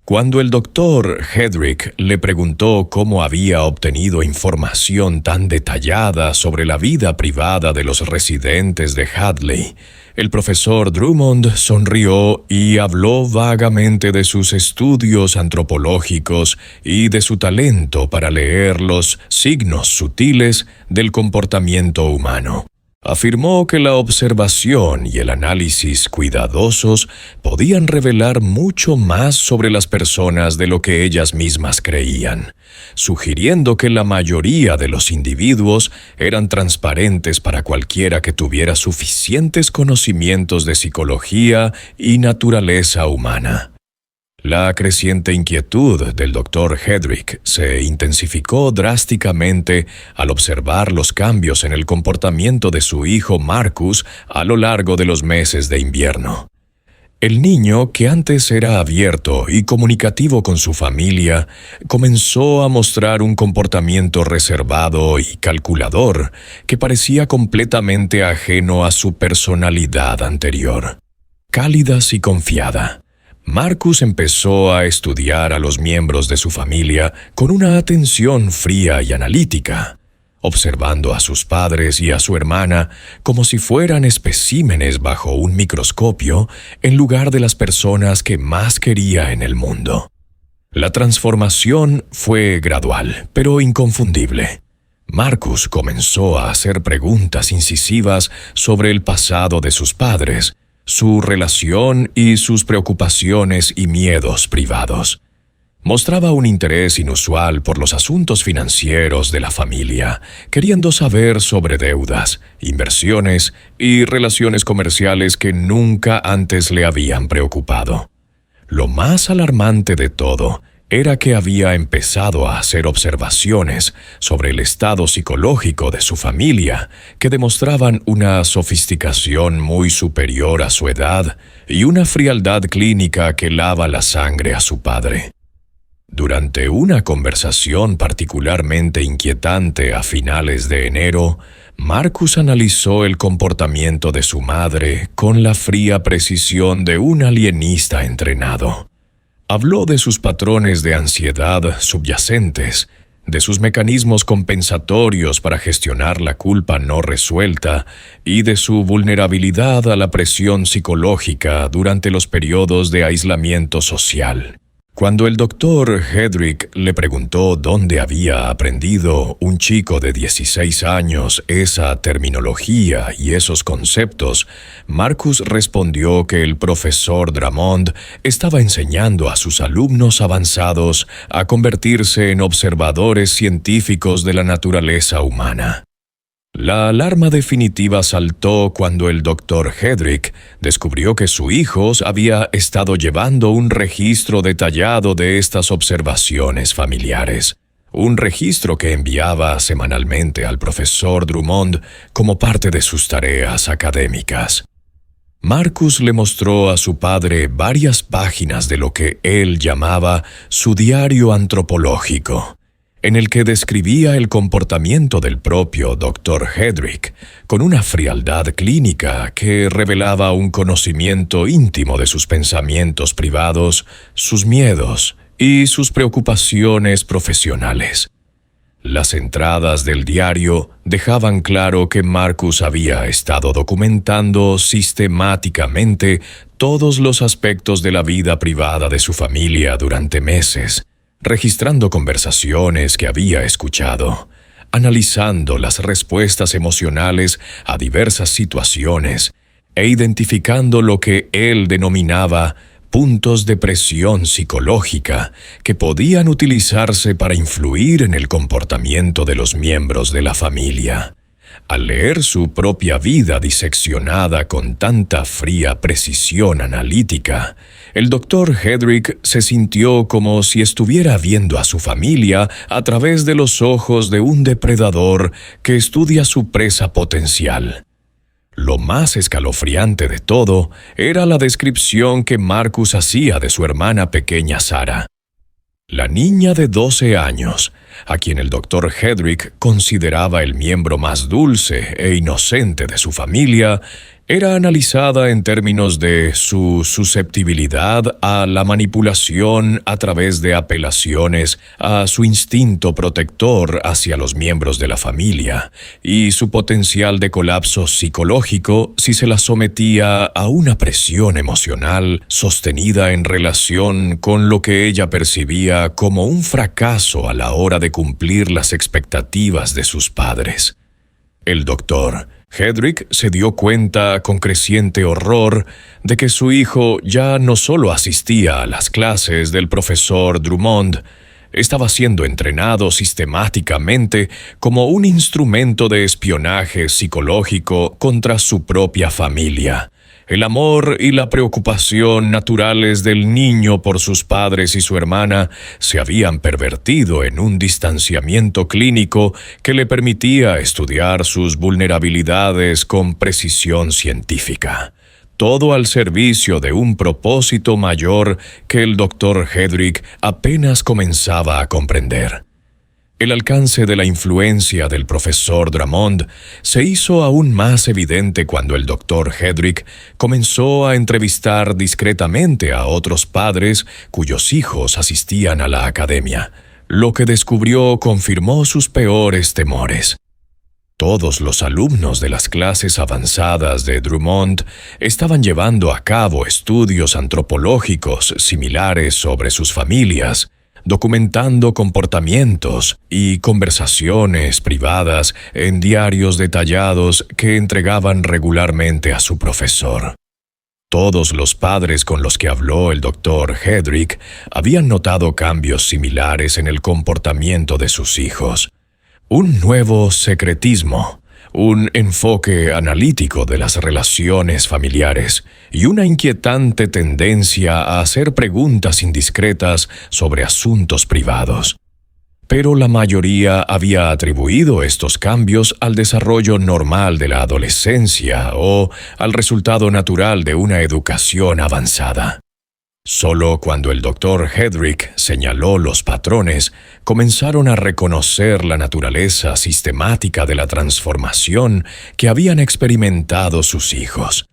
Cuando el Dr. Hedrick le preguntó cómo había obtenido información tan detallada sobre la vida privada de los residentes de Hadley, el profesor Drummond sonrió y habló vagamente de sus estudios antropológicos y de su talento para leer los signos sutiles del comportamiento humano. Afirmó que la observación y el análisis cuidadosos podían revelar mucho más sobre las personas de lo que ellas mismas creían, sugiriendo que la mayoría de los individuos eran transparentes para cualquiera que tuviera suficientes conocimientos de psicología y naturaleza humana. La creciente inquietud del Dr. Hedrick se intensificó drásticamente al observar los cambios en el comportamiento de su hijo Marcus a lo largo de los meses de invierno. El niño, que antes era abierto y comunicativo con su familia, comenzó a mostrar un comportamiento reservado y calculador que parecía completamente ajeno a su personalidad anterior. Cálida y confiada, Marcus empezó a estudiar a los miembros de su familia con una atención fría y analítica, observando a sus padres y a su hermana como si fueran especímenes bajo un microscopio en lugar de las personas que más quería en el mundo. La transformación fue gradual, pero inconfundible. Marcus comenzó a hacer preguntas incisivas sobre el pasado de sus padres, su relación y sus preocupaciones y miedos privados. Mostraba un interés inusual por los asuntos financieros de la familia, queriendo saber sobre deudas, inversiones y relaciones comerciales que nunca antes le habían preocupado. Lo más alarmante de todo era que había empezado a hacer observaciones sobre el estado psicológico de su familia que demostraban una sofisticación muy superior a su edad y una frialdad clínica que lava la sangre a su padre. Durante una conversación particularmente inquietante a finales de enero, Marcus analizó el comportamiento de su madre con la fría precisión de un alienista entrenado. Habló de sus patrones de ansiedad subyacentes, de sus mecanismos compensatorios para gestionar la culpa no resuelta y de su vulnerabilidad a la presión psicológica durante los periodos de aislamiento social. Cuando el Dr. Hedrick le preguntó dónde había aprendido un chico de 16 años esa terminología y esos conceptos, Marcus respondió que el profesor Drummond estaba enseñando a sus alumnos avanzados a convertirse en observadores científicos de la naturaleza humana. La alarma definitiva saltó cuando el Dr. Hedrick descubrió que su hijo había estado llevando un registro detallado de estas observaciones familiares, un registro que enviaba semanalmente al profesor Drummond como parte de sus tareas académicas. Marcus le mostró a su padre varias páginas de lo que él llamaba su diario antropológico, en el que describía el comportamiento del propio Dr. Hedrick con una frialdad clínica que revelaba un conocimiento íntimo de sus pensamientos privados, sus miedos y sus preocupaciones profesionales. Las entradas del diario dejaban claro que Marcus había estado documentando sistemáticamente todos los aspectos de la vida privada de su familia durante meses, registrando conversaciones que había escuchado, analizando las respuestas emocionales a diversas situaciones e identificando lo que él denominaba puntos de presión psicológica que podían utilizarse para influir en el comportamiento de los miembros de la familia. Al leer su propia vida diseccionada con tanta fría precisión analítica, el Dr. Hedrick se sintió como si estuviera viendo a su familia a través de los ojos de un depredador que estudia su presa potencial. Lo más escalofriante de todo era la descripción que Marcus hacía de su hermana pequeña Sarah. La niña de 12 años, a quien el Dr. Hedrick consideraba el miembro más dulce e inocente de su familia, era analizada en términos de su susceptibilidad a la manipulación a través de apelaciones a su instinto protector hacia los miembros de la familia y su potencial de colapso psicológico si se la sometía a una presión emocional sostenida en relación con lo que ella percibía como un fracaso a la hora de cumplir las expectativas de sus padres. El doctor Hedrick se dio cuenta con creciente horror de que su hijo ya no solo asistía a las clases del profesor Drummond, estaba siendo entrenado sistemáticamente como un instrumento de espionaje psicológico contra su propia familia. El amor y la preocupación naturales del niño por sus padres y su hermana se habían pervertido en un distanciamiento clínico que le permitía estudiar sus vulnerabilidades con precisión científica. Todo al servicio de un propósito mayor que el Dr. Hedrick apenas comenzaba a comprender. El alcance de la influencia del profesor Drummond se hizo aún más evidente cuando el Dr. Hedrick comenzó a entrevistar discretamente a otros padres cuyos hijos asistían a la academia. Lo que descubrió confirmó sus peores temores. Todos los alumnos de las clases avanzadas de Drummond estaban llevando a cabo estudios antropológicos similares sobre sus familias, documentando comportamientos y conversaciones privadas en diarios detallados que entregaban regularmente a su profesor. Todos los padres con los que habló el Dr. Hedrick habían notado cambios similares en el comportamiento de sus hijos. Un nuevo secretismo, un enfoque analítico de las relaciones familiares y una inquietante tendencia a hacer preguntas indiscretas sobre asuntos privados. Pero la mayoría había atribuido estos cambios al desarrollo normal de la adolescencia o al resultado natural de una educación avanzada. Solo cuando el Dr. Hedrick señaló los patrones, comenzaron a reconocer la naturaleza sistemática de la transformación que habían experimentado sus hijos.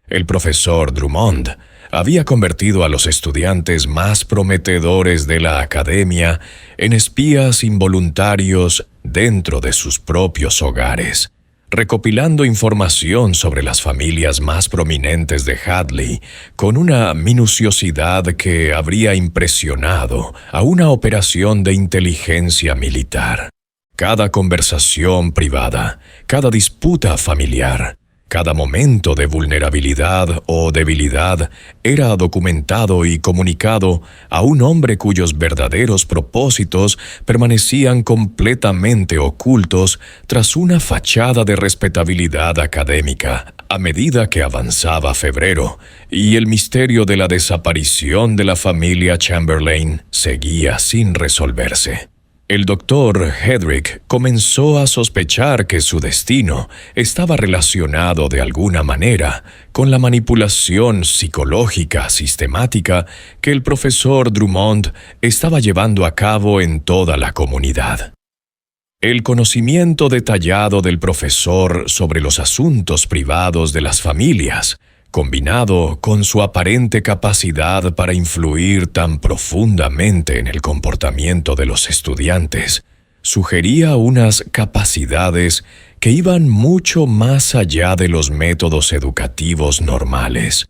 El profesor Drummond había convertido a los estudiantes más prometedores de la academia en espías involuntarios dentro de sus propios hogares, recopilando información sobre las familias más prominentes de Hadley con una minuciosidad que habría impresionado a una operación de inteligencia militar. Cada conversación privada, cada disputa familiar, cada momento de vulnerabilidad o debilidad era documentado y comunicado a un hombre cuyos verdaderos propósitos permanecían completamente ocultos tras una fachada de respetabilidad académica a medida que avanzaba febrero y el misterio de la desaparición de la familia Chamberlain seguía sin resolverse. El Dr. Hedrick comenzó a sospechar que su destino estaba relacionado de alguna manera con la manipulación psicológica sistemática que el profesor Drummond estaba llevando a cabo en toda la comunidad. El conocimiento detallado del profesor sobre los asuntos privados de las familias, combinado con su aparente capacidad para influir tan profundamente en el comportamiento de los estudiantes, sugería unas capacidades que iban mucho más allá de los métodos educativos normales.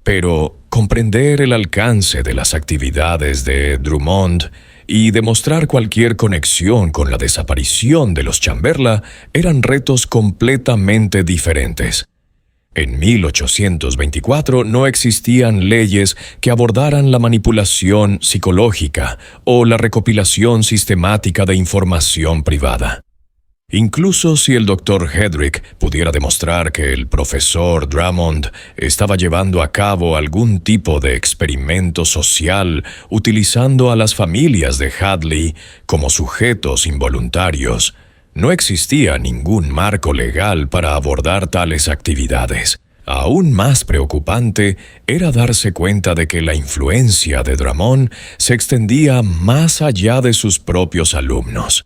Pero comprender el alcance de las actividades de Drummond y demostrar cualquier conexión con la desaparición de los Chamberlain eran retos completamente diferentes. En 1824 no existían leyes que abordaran la manipulación psicológica o la recopilación sistemática de información privada. Incluso si el Dr. Hedrick pudiera demostrar que el profesor Drummond estaba llevando a cabo algún tipo de experimento social utilizando a las familias de Hadley como sujetos involuntarios, no existía ningún marco legal para abordar tales actividades. Aún más preocupante era darse cuenta de que la influencia de Drummond se extendía más allá de sus propios alumnos.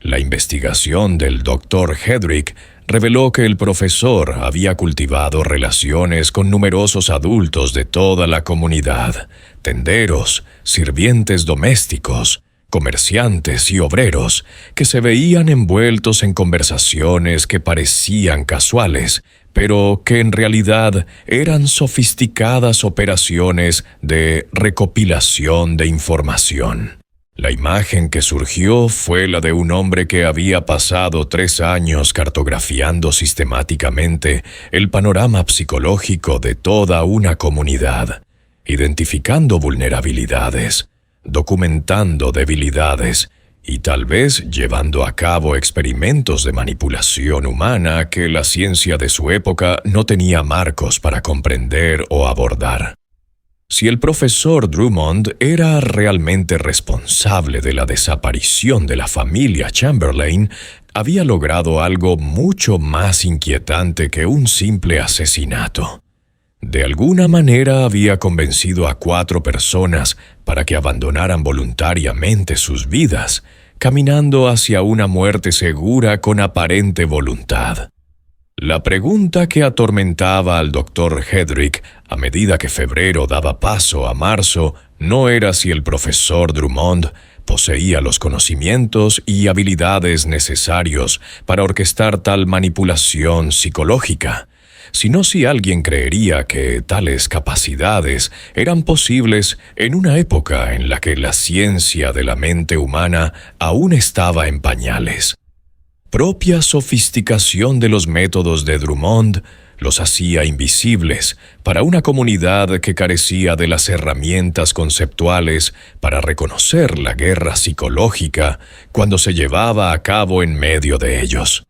La investigación del Dr. Hedrick reveló que el profesor había cultivado relaciones con numerosos adultos de toda la comunidad, tenderos, sirvientes domésticos, comerciantes y obreros, que se veían envueltos en conversaciones que parecían casuales, pero que en realidad eran sofisticadas operaciones de recopilación de información. La imagen que surgió fue la de un hombre que había pasado 3 años cartografiando sistemáticamente el panorama psicológico de toda una comunidad, identificando vulnerabilidades, documentando debilidades y tal vez llevando a cabo experimentos de manipulación humana que la ciencia de su época no tenía marcos para comprender o abordar. Si el profesor Drummond era realmente responsable de la desaparición de la familia Chamberlain, había logrado algo mucho más inquietante que un simple asesinato. De alguna manera había convencido a 4 personas para que abandonaran voluntariamente sus vidas, caminando hacia una muerte segura con aparente voluntad. La pregunta que atormentaba al Dr. Hedrick a medida que febrero daba paso a marzo no era si el profesor Drummond poseía los conocimientos y habilidades necesarios para orquestar tal manipulación psicológica, sino si alguien creería que tales capacidades eran posibles en una época en la que la ciencia de la mente humana aún estaba en pañales. Propia sofisticación de los métodos de Drummond los hacía invisibles para una comunidad que carecía de las herramientas conceptuales para reconocer la guerra psicológica cuando se llevaba a cabo en medio de ellos.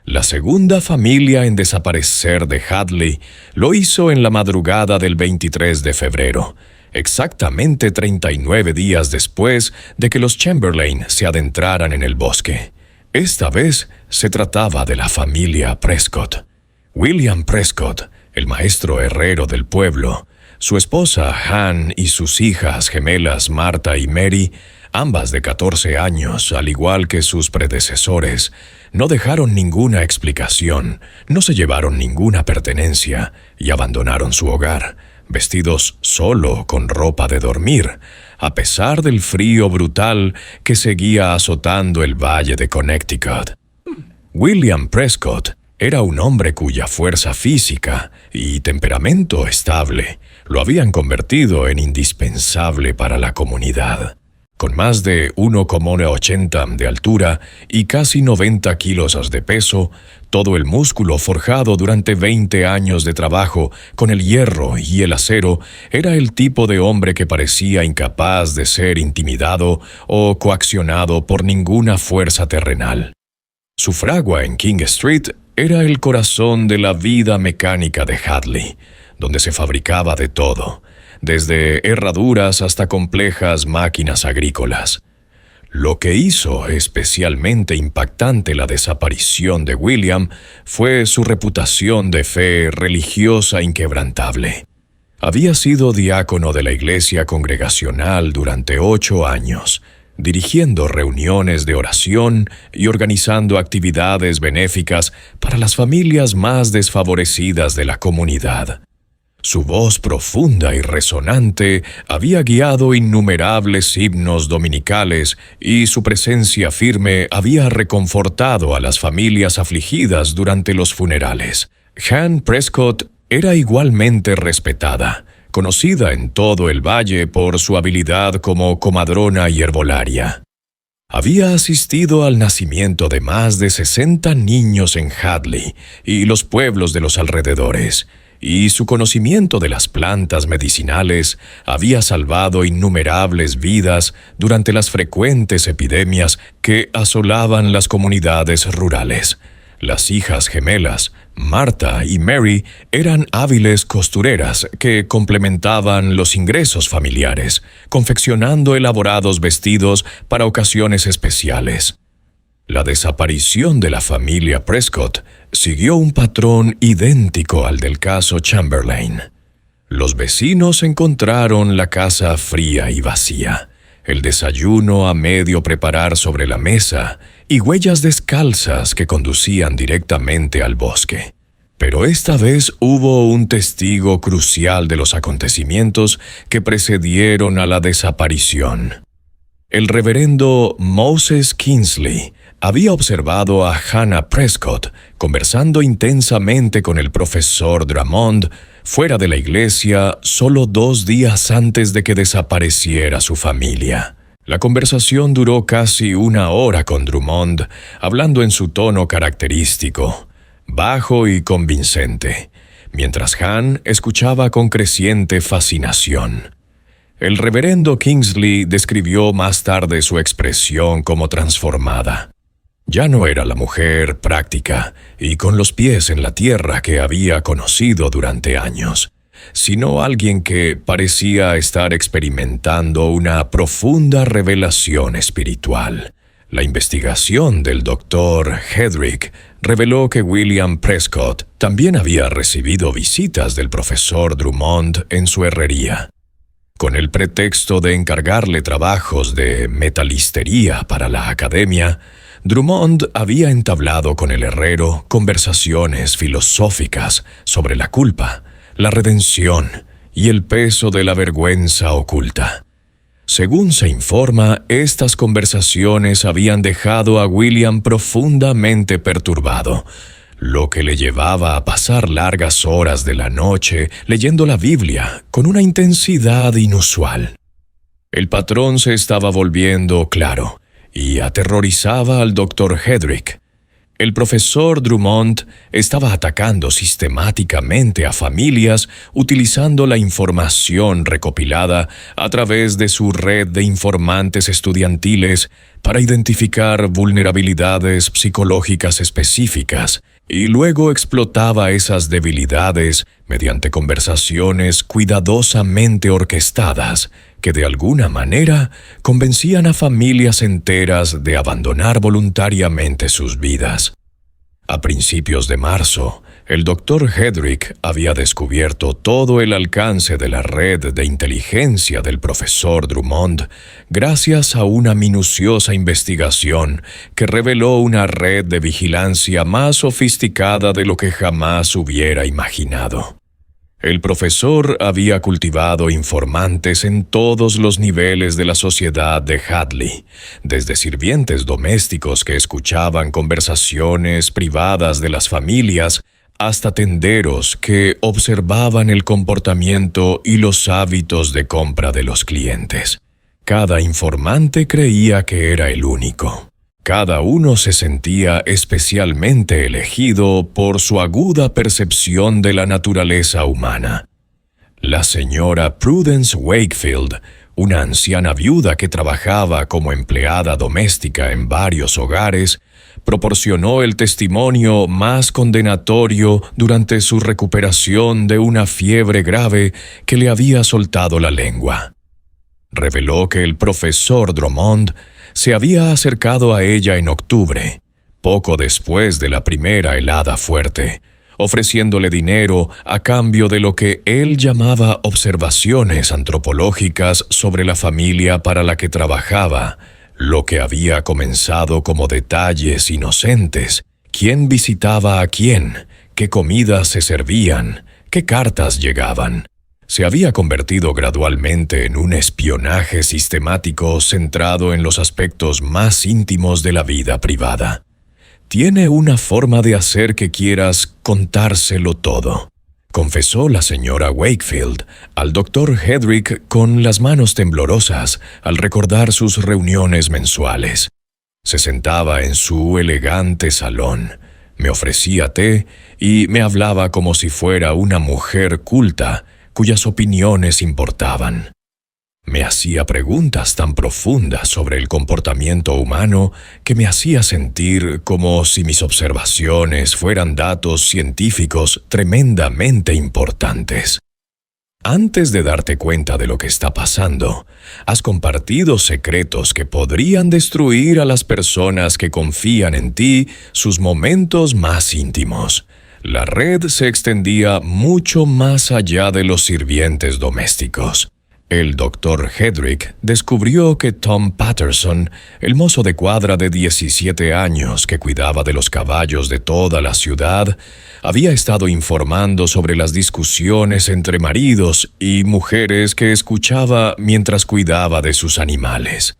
La segunda familia en desaparecer de Hadley lo hizo en la madrugada del 23 de febrero, exactamente 39 días después de que los Chamberlain se adentraran en el bosque. Esta vez se trataba de la familia Prescott. William Prescott, el maestro herrero del pueblo, su esposa Han y sus hijas gemelas Martha y Mary, ambas de 14 años, al igual que sus predecesores, no dejaron ninguna explicación, no se llevaron ninguna pertenencia y abandonaron su hogar, vestidos solo con ropa de dormir, a pesar del frío brutal que seguía azotando el valle de Connecticut. William Prescott era un hombre cuya fuerza física y temperamento estable lo habían convertido en indispensable para la comunidad. Con más de 1,80 de altura y casi 90 kilos de peso, todo el músculo forjado durante 20 años de trabajo con el hierro y el acero, era el tipo de hombre que parecía incapaz de ser intimidado o coaccionado por ninguna fuerza terrenal. Su fragua en King Street era el corazón de la vida mecánica de Hadley, donde se fabricaba de todo, desde herraduras hasta complejas máquinas agrícolas. Lo que hizo especialmente impactante la desaparición de William fue su reputación de fe religiosa inquebrantable. Había sido diácono de la iglesia congregacional durante 8 años, dirigiendo reuniones de oración y organizando actividades benéficas para las familias más desfavorecidas de la comunidad. Su voz profunda y resonante había guiado innumerables himnos dominicales y su presencia firme había reconfortado a las familias afligidas durante los funerales. Han Prescott era igualmente respetada, conocida en todo el valle por su habilidad como comadrona y herbolaria. Había asistido al nacimiento de más de 60 niños en Hadley y los pueblos de los alrededores, y su conocimiento de las plantas medicinales había salvado innumerables vidas durante las frecuentes epidemias que asolaban las comunidades rurales. Las hijas gemelas, Martha y Mary, eran hábiles costureras que complementaban los ingresos familiares, confeccionando elaborados vestidos para ocasiones especiales. La desaparición de la familia Prescott siguió un patrón idéntico al del caso Chamberlain. Los vecinos encontraron la casa fría y vacía, el desayuno a medio preparar sobre la mesa y huellas descalzas que conducían directamente al bosque. Pero esta vez hubo un testigo crucial de los acontecimientos que precedieron a la desaparición. El reverendo Moses Kingsley había observado a Hannah Prescott conversando intensamente con el profesor Drummond fuera de la iglesia solo 2 días antes de que desapareciera su familia. La conversación duró casi 1 hora con Drummond, hablando en su tono característico, bajo y convincente, mientras Han escuchaba con creciente fascinación. El reverendo Kingsley describió más tarde su expresión como transformada. Ya no era la mujer práctica y con los pies en la tierra que había conocido durante años, sino alguien que parecía estar experimentando una profunda revelación espiritual. La investigación del Dr. Hedrick reveló que William Prescott también había recibido visitas del profesor Drummond en su herrería. Con el pretexto de encargarle trabajos de metalistería para la academia, Drummond había entablado con el herrero conversaciones filosóficas sobre la culpa, la redención y el peso de la vergüenza oculta. Según se informa, estas conversaciones habían dejado a William profundamente perturbado, lo que le llevaba a pasar largas horas de la noche leyendo la Biblia con una intensidad inusual. El patrón se estaba volviendo claro y aterrorizaba al Dr. Hedrick. El profesor Drummond estaba atacando sistemáticamente a familias utilizando la información recopilada a través de su red de informantes estudiantiles para identificar vulnerabilidades psicológicas específicas y luego explotaba esas debilidades mediante conversaciones cuidadosamente orquestadas que de alguna manera convencían a familias enteras de abandonar voluntariamente sus vidas. A principios de marzo, el Dr. Hedrick había descubierto todo el alcance de la red de inteligencia del profesor Drummond gracias a una minuciosa investigación que reveló una red de vigilancia más sofisticada de lo que jamás hubiera imaginado. El profesor había cultivado informantes en todos los niveles de la sociedad de Hadley, desde sirvientes domésticos que escuchaban conversaciones privadas de las familias hasta tenderos que observaban el comportamiento y los hábitos de compra de los clientes. Cada informante creía que era el único. Cada uno se sentía especialmente elegido por su aguda percepción de la naturaleza humana. La señora Prudence Wakefield, una anciana viuda que trabajaba como empleada doméstica en varios hogares, proporcionó el testimonio más condenatorio durante su recuperación de una fiebre grave que le había soltado la lengua. Reveló que el profesor Drummond se había acercado a ella en octubre, poco después de la primera helada fuerte, ofreciéndole dinero a cambio de lo que él llamaba observaciones antropológicas sobre la familia para la que trabajaba, lo que había comenzado como detalles inocentes: quién visitaba a quién, qué comidas se servían, qué cartas llegaban. Se había convertido gradualmente en un espionaje sistemático centrado en los aspectos más íntimos de la vida privada. Tiene una forma de hacer que quieras contárselo todo, confesó la señora Wakefield al Dr. Hedrick con las manos temblorosas al recordar sus reuniones mensuales. Se sentaba en su elegante salón, Me ofrecía té y me hablaba como si fuera una mujer culta cuyas opiniones importaban. Me hacía preguntas tan profundas sobre el comportamiento humano que me hacía sentir como si mis observaciones fueran datos científicos tremendamente importantes. Antes de darte cuenta de lo que está pasando, has compartido secretos que podrían destruir a las personas que confían en ti sus momentos más íntimos. La red se extendía mucho más allá de los sirvientes domésticos. El Dr. Hedrick descubrió que Tom Patterson, el mozo de cuadra de 17 años que cuidaba de los caballos de toda la ciudad, había estado informando sobre las discusiones entre maridos y mujeres que escuchaba mientras cuidaba de sus animales.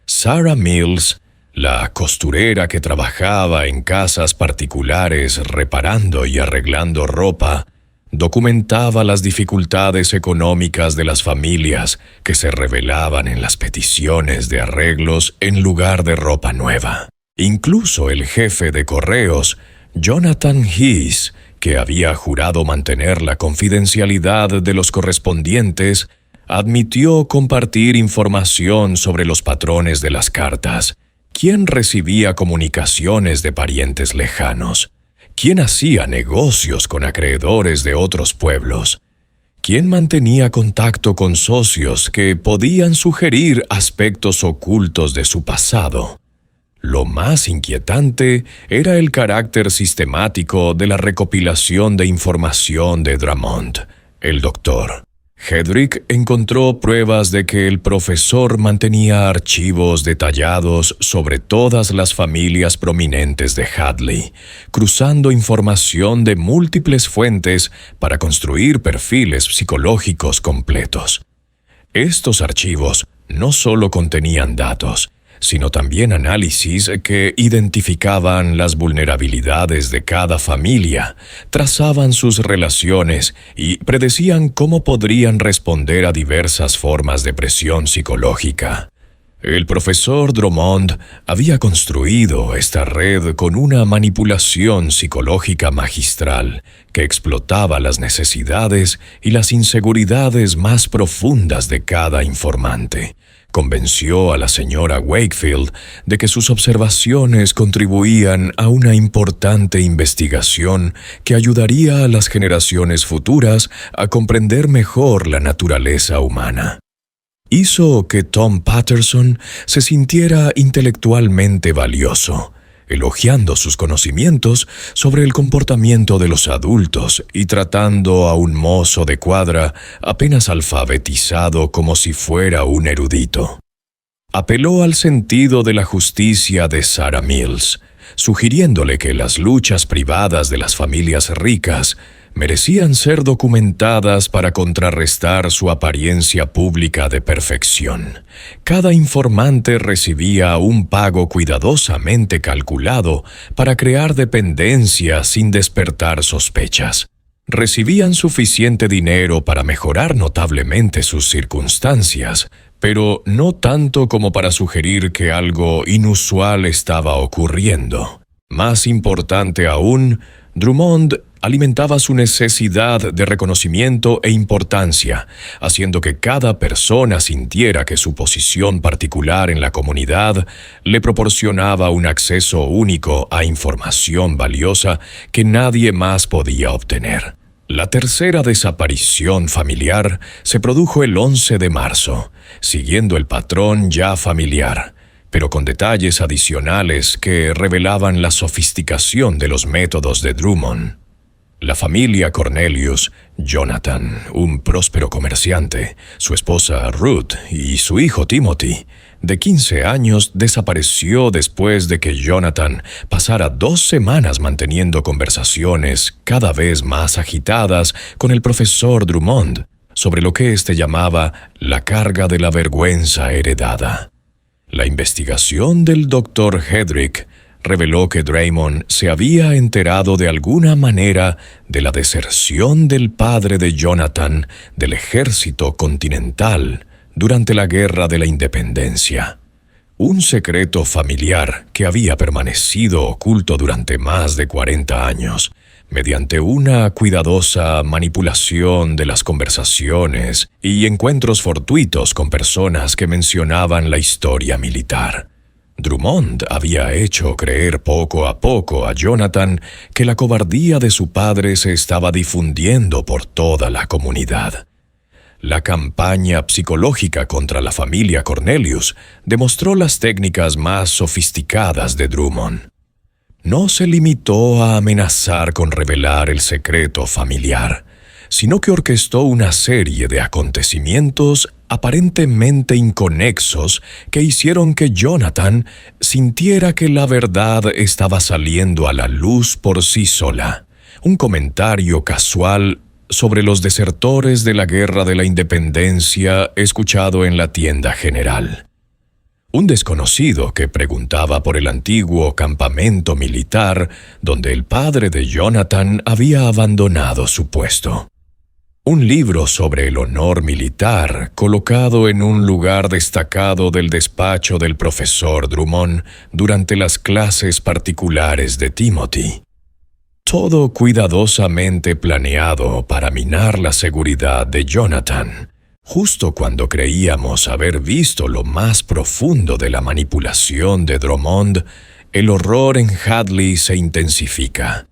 Sarah Mills, la costurera que trabajaba en casas particulares reparando y arreglando ropa, documentaba las dificultades económicas de las familias que se revelaban en las peticiones de arreglos en lugar de ropa nueva. Incluso el jefe de correos, Jonathan Heath, que había jurado mantener la confidencialidad de los correspondientes, admitió compartir información sobre los patrones de las cartas, quién recibía comunicaciones de parientes lejanos, quién hacía negocios con acreedores de otros pueblos, quién mantenía contacto con socios que podían sugerir aspectos ocultos de su pasado. Lo más inquietante era el carácter sistemático de la recopilación de información de Drummond, el doctor. Hedrick encontró pruebas de que el profesor mantenía archivos detallados sobre todas las familias prominentes de Hadley, cruzando información de múltiples fuentes para construir perfiles psicológicos completos. Estos archivos no solo contenían datos, sino también análisis que identificaban las vulnerabilidades de cada familia, trazaban sus relaciones y predecían cómo podrían responder a diversas formas de presión psicológica. El profesor Drummond había construido esta red con una manipulación psicológica magistral que explotaba las necesidades y las inseguridades más profundas de cada informante. Convenció a la señora Wakefield de que sus observaciones contribuían a una importante investigación que ayudaría a las generaciones futuras a comprender mejor la naturaleza humana. Hizo que Tom Patterson se sintiera intelectualmente valioso, elogiando sus conocimientos sobre el comportamiento de los adultos y tratando a un mozo de cuadra apenas alfabetizado como si fuera un erudito. Apeló al sentido de la justicia de Sarah Mills, sugiriéndole que las luchas privadas de las familias ricas merecían ser documentadas para contrarrestar su apariencia pública de perfección. Cada informante recibía un pago cuidadosamente calculado para crear dependencia sin despertar sospechas. Recibían suficiente dinero para mejorar notablemente sus circunstancias, pero no tanto como para sugerir que algo inusual estaba ocurriendo. Más importante aún, Drummond alimentaba su necesidad de reconocimiento e importancia, haciendo que cada persona sintiera que su posición particular en la comunidad le proporcionaba un acceso único a información valiosa que nadie más podía obtener. La tercera desaparición familiar se produjo el 11 de marzo, siguiendo el patrón ya familiar, pero con detalles adicionales que revelaban la sofisticación de los métodos de Drummond. La familia Cornelius, Jonathan, un próspero comerciante, su esposa Ruth y su hijo Timothy, de 15 años, desapareció después de que Jonathan pasara 2 semanas manteniendo conversaciones cada vez más agitadas con el profesor Drummond sobre lo que éste llamaba la carga de la vergüenza heredada. La investigación del Dr. Hedrick reveló que Drummond se había enterado de alguna manera de la deserción del padre de Jonathan del ejército continental durante la Guerra de la Independencia. un secreto familiar que había permanecido oculto durante más de 40 años, mediante una cuidadosa manipulación de las conversaciones y encuentros fortuitos con personas que mencionaban la historia militar. Drummond había hecho creer poco a poco a Jonathan que la cobardía de su padre se estaba difundiendo por toda la comunidad. La campaña psicológica contra la familia Cornelius demostró las técnicas más sofisticadas de Drummond. No se limitó a amenazar con revelar el secreto familiar, sino que orquestó una serie de acontecimientos aparentemente inconexos que hicieron que Jonathan sintiera que la verdad estaba saliendo a la luz por sí sola. Un comentario casual sobre los desertores de la Guerra de la Independencia escuchado en la tienda general. Un desconocido que preguntaba por el antiguo campamento militar donde el padre de Jonathan había abandonado su puesto. Un libro sobre el honor militar colocado en un lugar destacado del despacho del profesor Drummond durante las clases particulares de Timothy. Todo cuidadosamente planeado para minar la seguridad de Jonathan. Justo cuando creíamos haber visto lo más profundo de la manipulación de Drummond, el horror en Hadley se intensifica.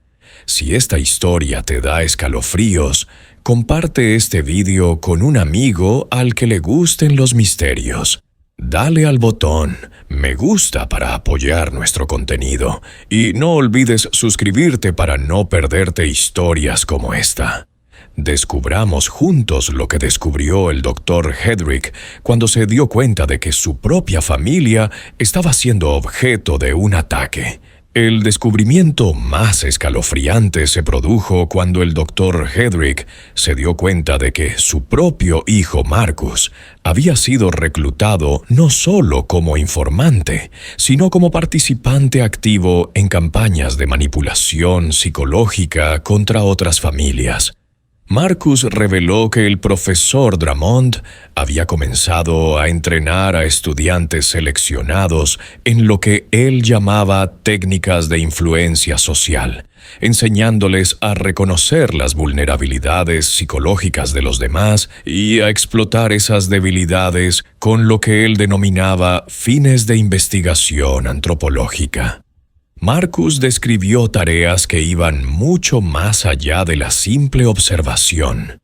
Si esta historia te da escalofríos, comparte este vídeo con un amigo al que le gusten los misterios. Dale al botón me gusta para apoyar nuestro contenido y no olvides suscribirte para no perderte historias como esta. Descubramos juntos lo que descubrió el Dr. Hedrick cuando se dio cuenta de que su propia familia estaba siendo objeto de un ataque. El descubrimiento más escalofriante se produjo cuando el Dr. Hedrick se dio cuenta de que su propio hijo Marcus había sido reclutado no solo como informante, sino como participante activo en campañas de manipulación psicológica contra otras familias. Marcus reveló que el profesor Drummond había comenzado a entrenar a estudiantes seleccionados en lo que él llamaba técnicas de influencia social, enseñándoles a reconocer las vulnerabilidades psicológicas de los demás y a explotar esas debilidades con lo que él denominaba fines de investigación antropológica. Marcus describió tareas que iban mucho más allá de la simple observación.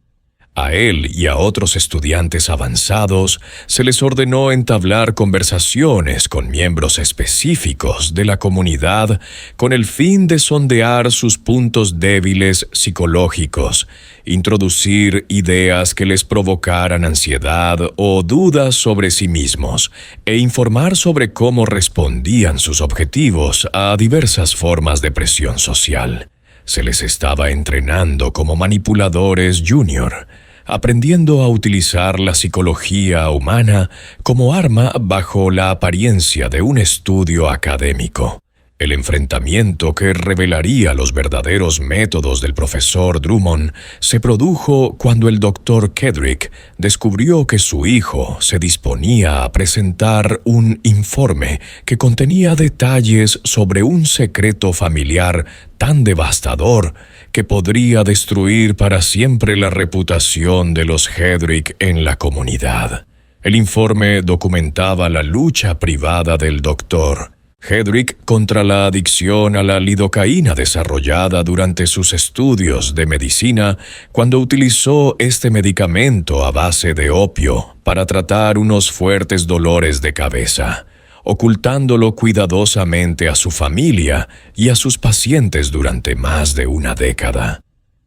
A él y a otros estudiantes avanzados se les ordenó entablar conversaciones con miembros específicos de la comunidad con el fin de sondear sus puntos débiles psicológicos, introducir ideas que les provocaran ansiedad o dudas sobre sí mismos e informar sobre cómo respondían sus objetivos a diversas formas de presión social. Se les estaba entrenando como manipuladores junior, aprendiendo a utilizar la psicología humana como arma bajo la apariencia de un estudio académico. El enfrentamiento que revelaría los verdaderos métodos del profesor Drummond se produjo cuando el Dr. Hedrick descubrió que su hijo se disponía a presentar un informe que contenía detalles sobre un secreto familiar tan devastador que podría destruir para siempre la reputación de los Hedrick en la comunidad. El informe documentaba la lucha privada del Dr. Hedrick contra la adicción a la lidocaína desarrollada durante sus estudios de medicina cuando utilizó este medicamento a base de opio para tratar unos fuertes dolores de cabeza, ocultándolo cuidadosamente a su familia y a sus pacientes durante más de una década.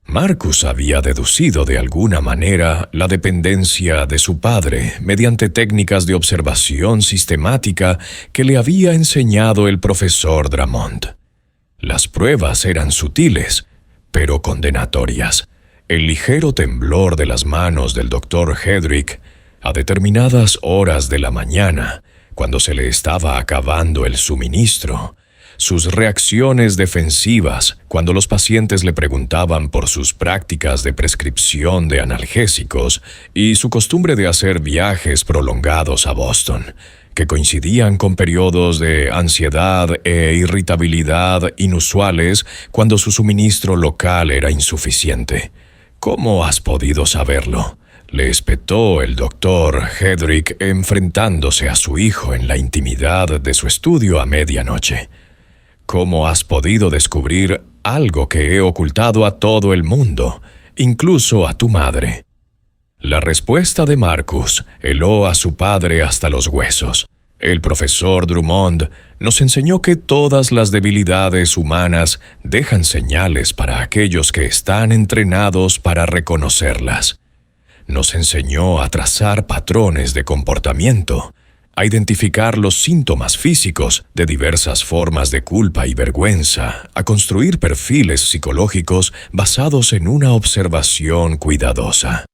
Marcus había deducido de alguna manera la dependencia de su padre mediante técnicas de observación sistemática que le había enseñado el profesor Drummond. Las pruebas eran sutiles, pero condenatorias. El ligero temblor de las manos del Dr. Hedrick a determinadas horas de la mañana, cuando se le estaba acabando el suministro, sus reacciones defensivas cuando los pacientes le preguntaban por sus prácticas de prescripción de analgésicos y su costumbre de hacer viajes prolongados a Boston, que coincidían con periodos de ansiedad e irritabilidad inusuales cuando su suministro local era insuficiente. ¿Cómo has podido saberlo?, le espetó el doctor Hedrick enfrentándose a su hijo en la intimidad de su estudio a medianoche. ¿Cómo has podido descubrir algo que he ocultado a todo el mundo, incluso a tu madre? La respuesta de Marcus heló a su padre hasta los huesos. El profesor Drummond nos enseñó que todas las debilidades humanas dejan señales para aquellos que están entrenados para reconocerlas. Nos enseñó a trazar patrones de comportamiento, a identificar los síntomas físicos de diversas formas de culpa y vergüenza, a construir perfiles psicológicos basados en una observación cuidadosa.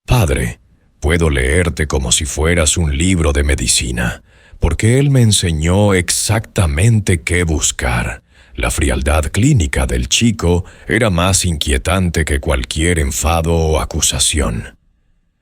Padre, puedo leerte como si fueras un libro de medicina, porque él me enseñó exactamente qué buscar. La frialdad clínica del chico era más inquietante que cualquier enfado o acusación.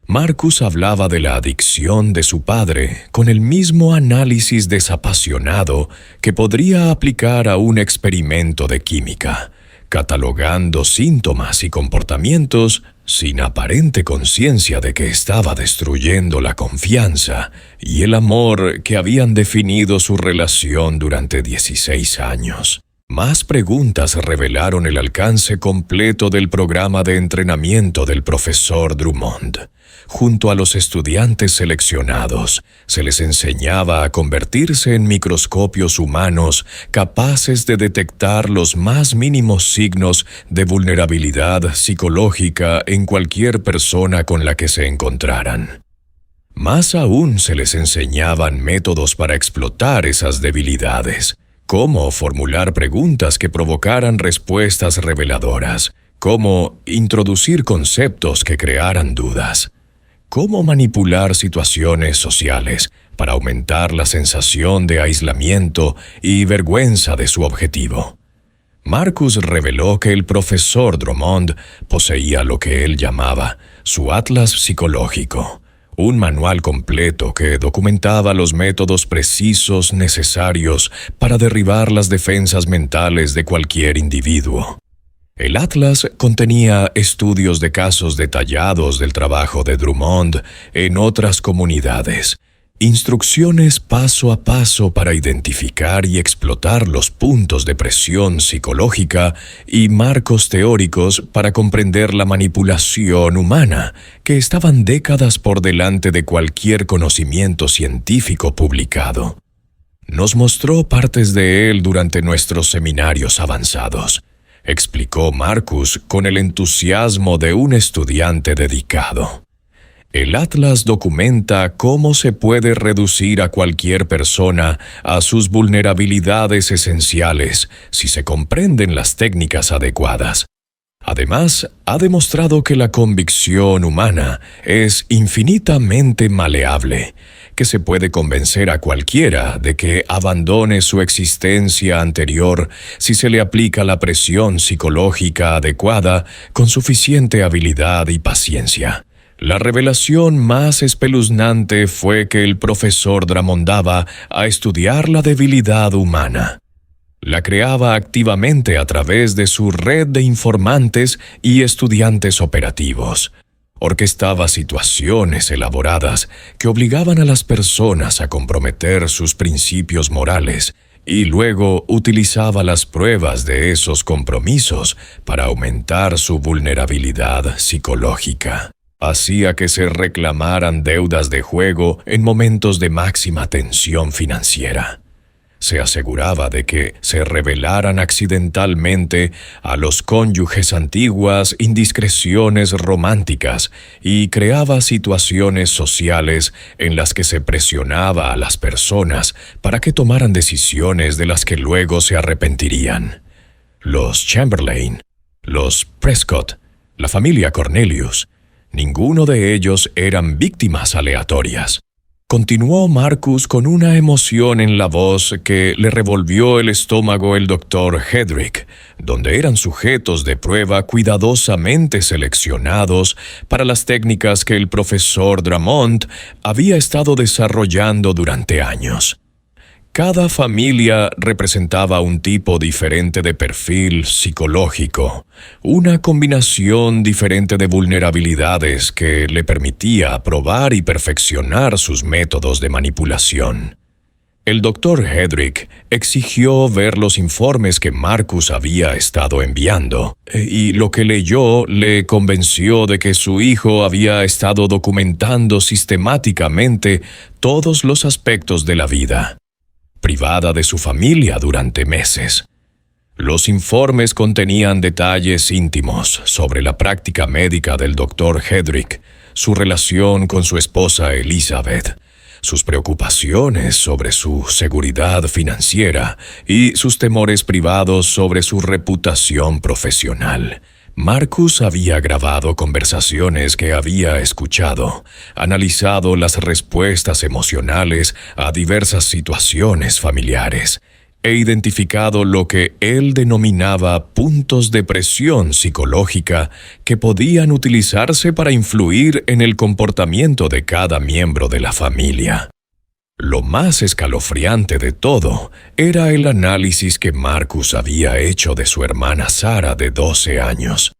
Marcus hablaba de la adicción de su padre con el mismo análisis desapasionado que podría aplicar a un experimento de química, catalogando síntomas y comportamientos sin aparente conciencia de que estaba destruyendo la confianza y el amor que habían definido su relación durante 16 años. Más preguntas revelaron el alcance completo del programa de entrenamiento del profesor Drummond. Junto a los estudiantes seleccionados, se les enseñaba a convertirse en microscopios humanos capaces de detectar los más mínimos signos de vulnerabilidad psicológica en cualquier persona con la que se encontraran. Más aún se les enseñaban métodos para explotar esas debilidades, cómo formular preguntas que provocaran respuestas reveladoras, cómo introducir conceptos que crearan dudas, cómo manipular situaciones sociales para aumentar la sensación de aislamiento y vergüenza de su objetivo. Marcus reveló que el profesor Drummond poseía lo que él llamaba su Atlas psicológico, un manual completo que documentaba los métodos precisos necesarios para derribar las defensas mentales de cualquier individuo. El Atlas contenía estudios de casos detallados del trabajo de Drummond en otras comunidades, instrucciones paso a paso para identificar y explotar los puntos de presión psicológica y marcos teóricos para comprender la manipulación humana, que estaban décadas por delante de cualquier conocimiento científico publicado. Nos mostró partes de él durante nuestros seminarios avanzados, explicó Marcus con el entusiasmo de un estudiante dedicado. El Atlas documenta cómo se puede reducir a cualquier persona a sus vulnerabilidades esenciales si se comprenden las técnicas adecuadas. Además, ha demostrado que la convicción humana es infinitamente maleable, que se puede convencer a cualquiera de que abandone su existencia anterior si se le aplica la presión psicológica adecuada con suficiente habilidad y paciencia. La revelación más espeluznante fue que el profesor Drummondaba a estudiar la debilidad humana. La creaba activamente a través de su red de informantes y estudiantes operativos. Orquestaba situaciones elaboradas que obligaban a las personas a comprometer sus principios morales y luego utilizaba las pruebas de esos compromisos para aumentar su vulnerabilidad psicológica. Hacía que se reclamaran deudas de juego en momentos de máxima tensión financiera. Se aseguraba de que se revelaran accidentalmente a los cónyuges antiguas indiscreciones románticas y creaba situaciones sociales en las que se presionaba a las personas para que tomaran decisiones de las que luego se arrepentirían. Los Chamberlain, los Prescott, la familia Cornelius, ninguno de ellos eran víctimas aleatorias. Continuó Marcus con una emoción en la voz que le revolvió el estómago el doctor Hedrick, donde eran sujetos de prueba cuidadosamente seleccionados para las técnicas que el profesor Drummond había estado desarrollando durante años. Cada familia representaba un tipo diferente de perfil psicológico, una combinación diferente de vulnerabilidades que le permitía probar y perfeccionar sus métodos de manipulación. El doctor Hedrick exigió ver los informes que Marcus había estado enviando, y lo que leyó le convenció de que su hijo había estado documentando sistemáticamente todos los aspectos de la vida privada de su familia durante meses. Los informes contenían detalles íntimos sobre la práctica médica del doctor Hedrick, su relación con su esposa Elizabeth, sus preocupaciones sobre su seguridad financiera y sus temores privados sobre su reputación profesional. Marcus había grabado conversaciones que había escuchado, analizado las respuestas emocionales a diversas situaciones familiares e identificado lo que él denominaba puntos de presión psicológica que podían utilizarse para influir en el comportamiento de cada miembro de la familia. Lo más escalofriante de todo era el análisis que Marcus había hecho de su hermana Sarah de 12 años.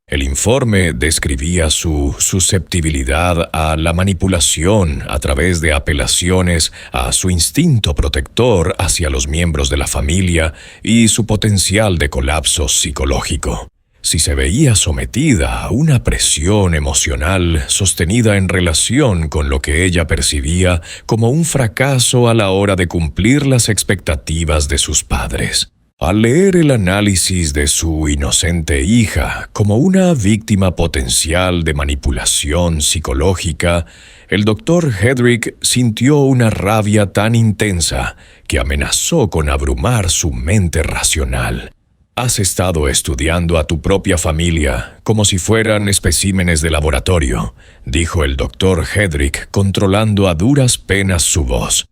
El informe describía su susceptibilidad a la manipulación a través de apelaciones a su instinto protector hacia los miembros de la familia y su potencial de colapso psicológico. Si se veía sometida a una presión emocional sostenida en relación con lo que ella percibía como un fracaso a la hora de cumplir las expectativas de sus padres. Al leer el análisis de su inocente hija como una víctima potencial de manipulación psicológica, el doctor Hedrick sintió una rabia tan intensa que amenazó con abrumar su mente racional. Has estado estudiando a tu propia familia como si fueran especímenes de laboratorio, dijo el doctor Hedrick, controlando a duras penas su voz.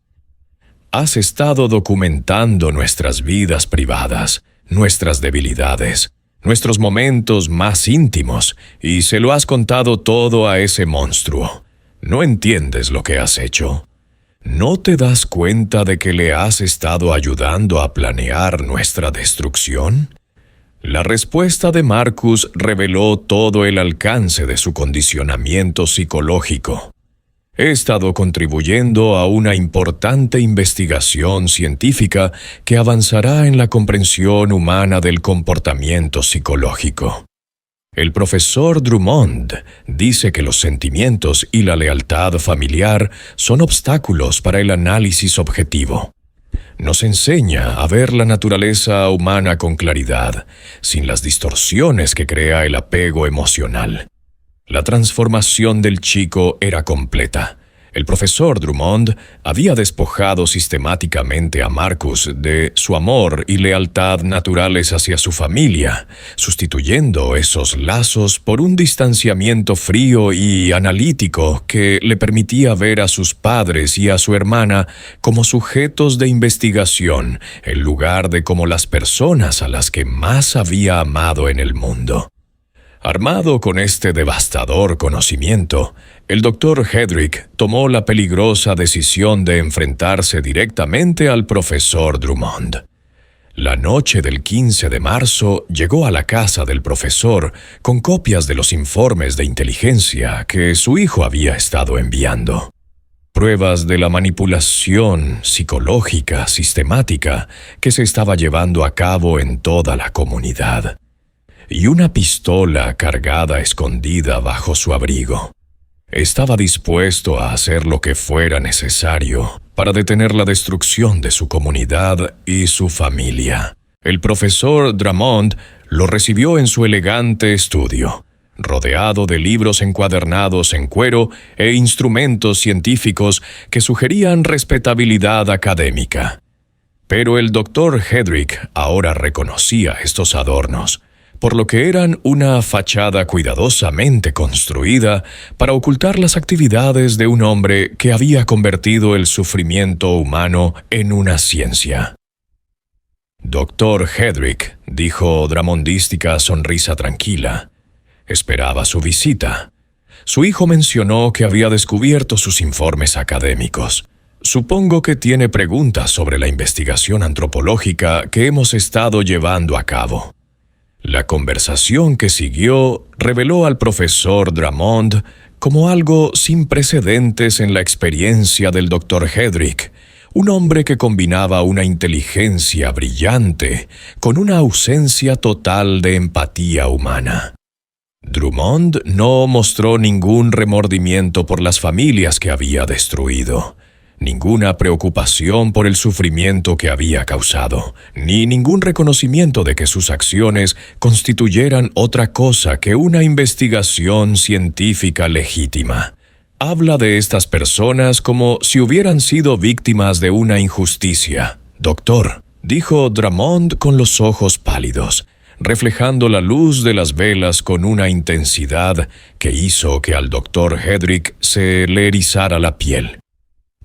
Has estado documentando nuestras vidas privadas, nuestras debilidades, nuestros momentos más íntimos, y se lo has contado todo a ese monstruo. ¿No entiendes lo que has hecho? ¿No te das cuenta de que le has estado ayudando a planear nuestra destrucción? La respuesta de Marcus reveló todo el alcance de su condicionamiento psicológico. He estado contribuyendo a una importante investigación científica que avanzará en la comprensión humana del comportamiento psicológico. El profesor Drummond dice que los sentimientos y la lealtad familiar son obstáculos para el análisis objetivo. Nos enseña a ver la naturaleza humana con claridad, sin las distorsiones que crea el apego emocional. La transformación del chico era completa. El profesor Drummond había despojado sistemáticamente a Marcus de su amor y lealtad naturales hacia su familia, sustituyendo esos lazos por un distanciamiento frío y analítico que le permitía ver a sus padres y a su hermana como sujetos de investigación en lugar de como las personas a las que más había amado en el mundo. Armado con este devastador conocimiento, el doctor Hedrick tomó la peligrosa decisión de enfrentarse directamente al profesor Drummond. La noche del 15 de marzo llegó a la casa del profesor con copias de los informes de inteligencia que su hijo había estado enviando. Pruebas de la manipulación psicológica sistemática que se estaba llevando a cabo en toda la comunidad. Y una pistola cargada escondida bajo su abrigo. Estaba dispuesto a hacer lo que fuera necesario para detener la destrucción de su comunidad y su familia. El profesor Drummond lo recibió en su elegante estudio, rodeado de libros encuadernados en cuero e instrumentos científicos que sugerían respetabilidad académica. Pero el doctor Hedrick ahora reconocía estos adornos, por lo que eran una fachada cuidadosamente construida para ocultar las actividades de un hombre que había convertido el sufrimiento humano en una ciencia. «Doctor Hedrick», dijo Dramondística sonrisa tranquila. Esperaba su visita. Su hijo mencionó que había descubierto sus informes académicos. Supongo que tiene preguntas sobre la investigación antropológica que hemos estado llevando a cabo. La conversación que siguió reveló al profesor Drummond como algo sin precedentes en la experiencia del Dr. Hedrick, un hombre que combinaba una inteligencia brillante con una ausencia total de empatía humana. Drummond no mostró ningún remordimiento por las familias que había destruido, ninguna preocupación por el sufrimiento que había causado, ni ningún reconocimiento de que sus acciones constituyeran otra cosa que una investigación científica legítima. Habla de estas personas como si hubieran sido víctimas de una injusticia. «Doctor», dijo Drummond con los ojos pálidos, reflejando la luz de las velas con una intensidad que hizo que al Dr. Hedrick se le erizara la piel.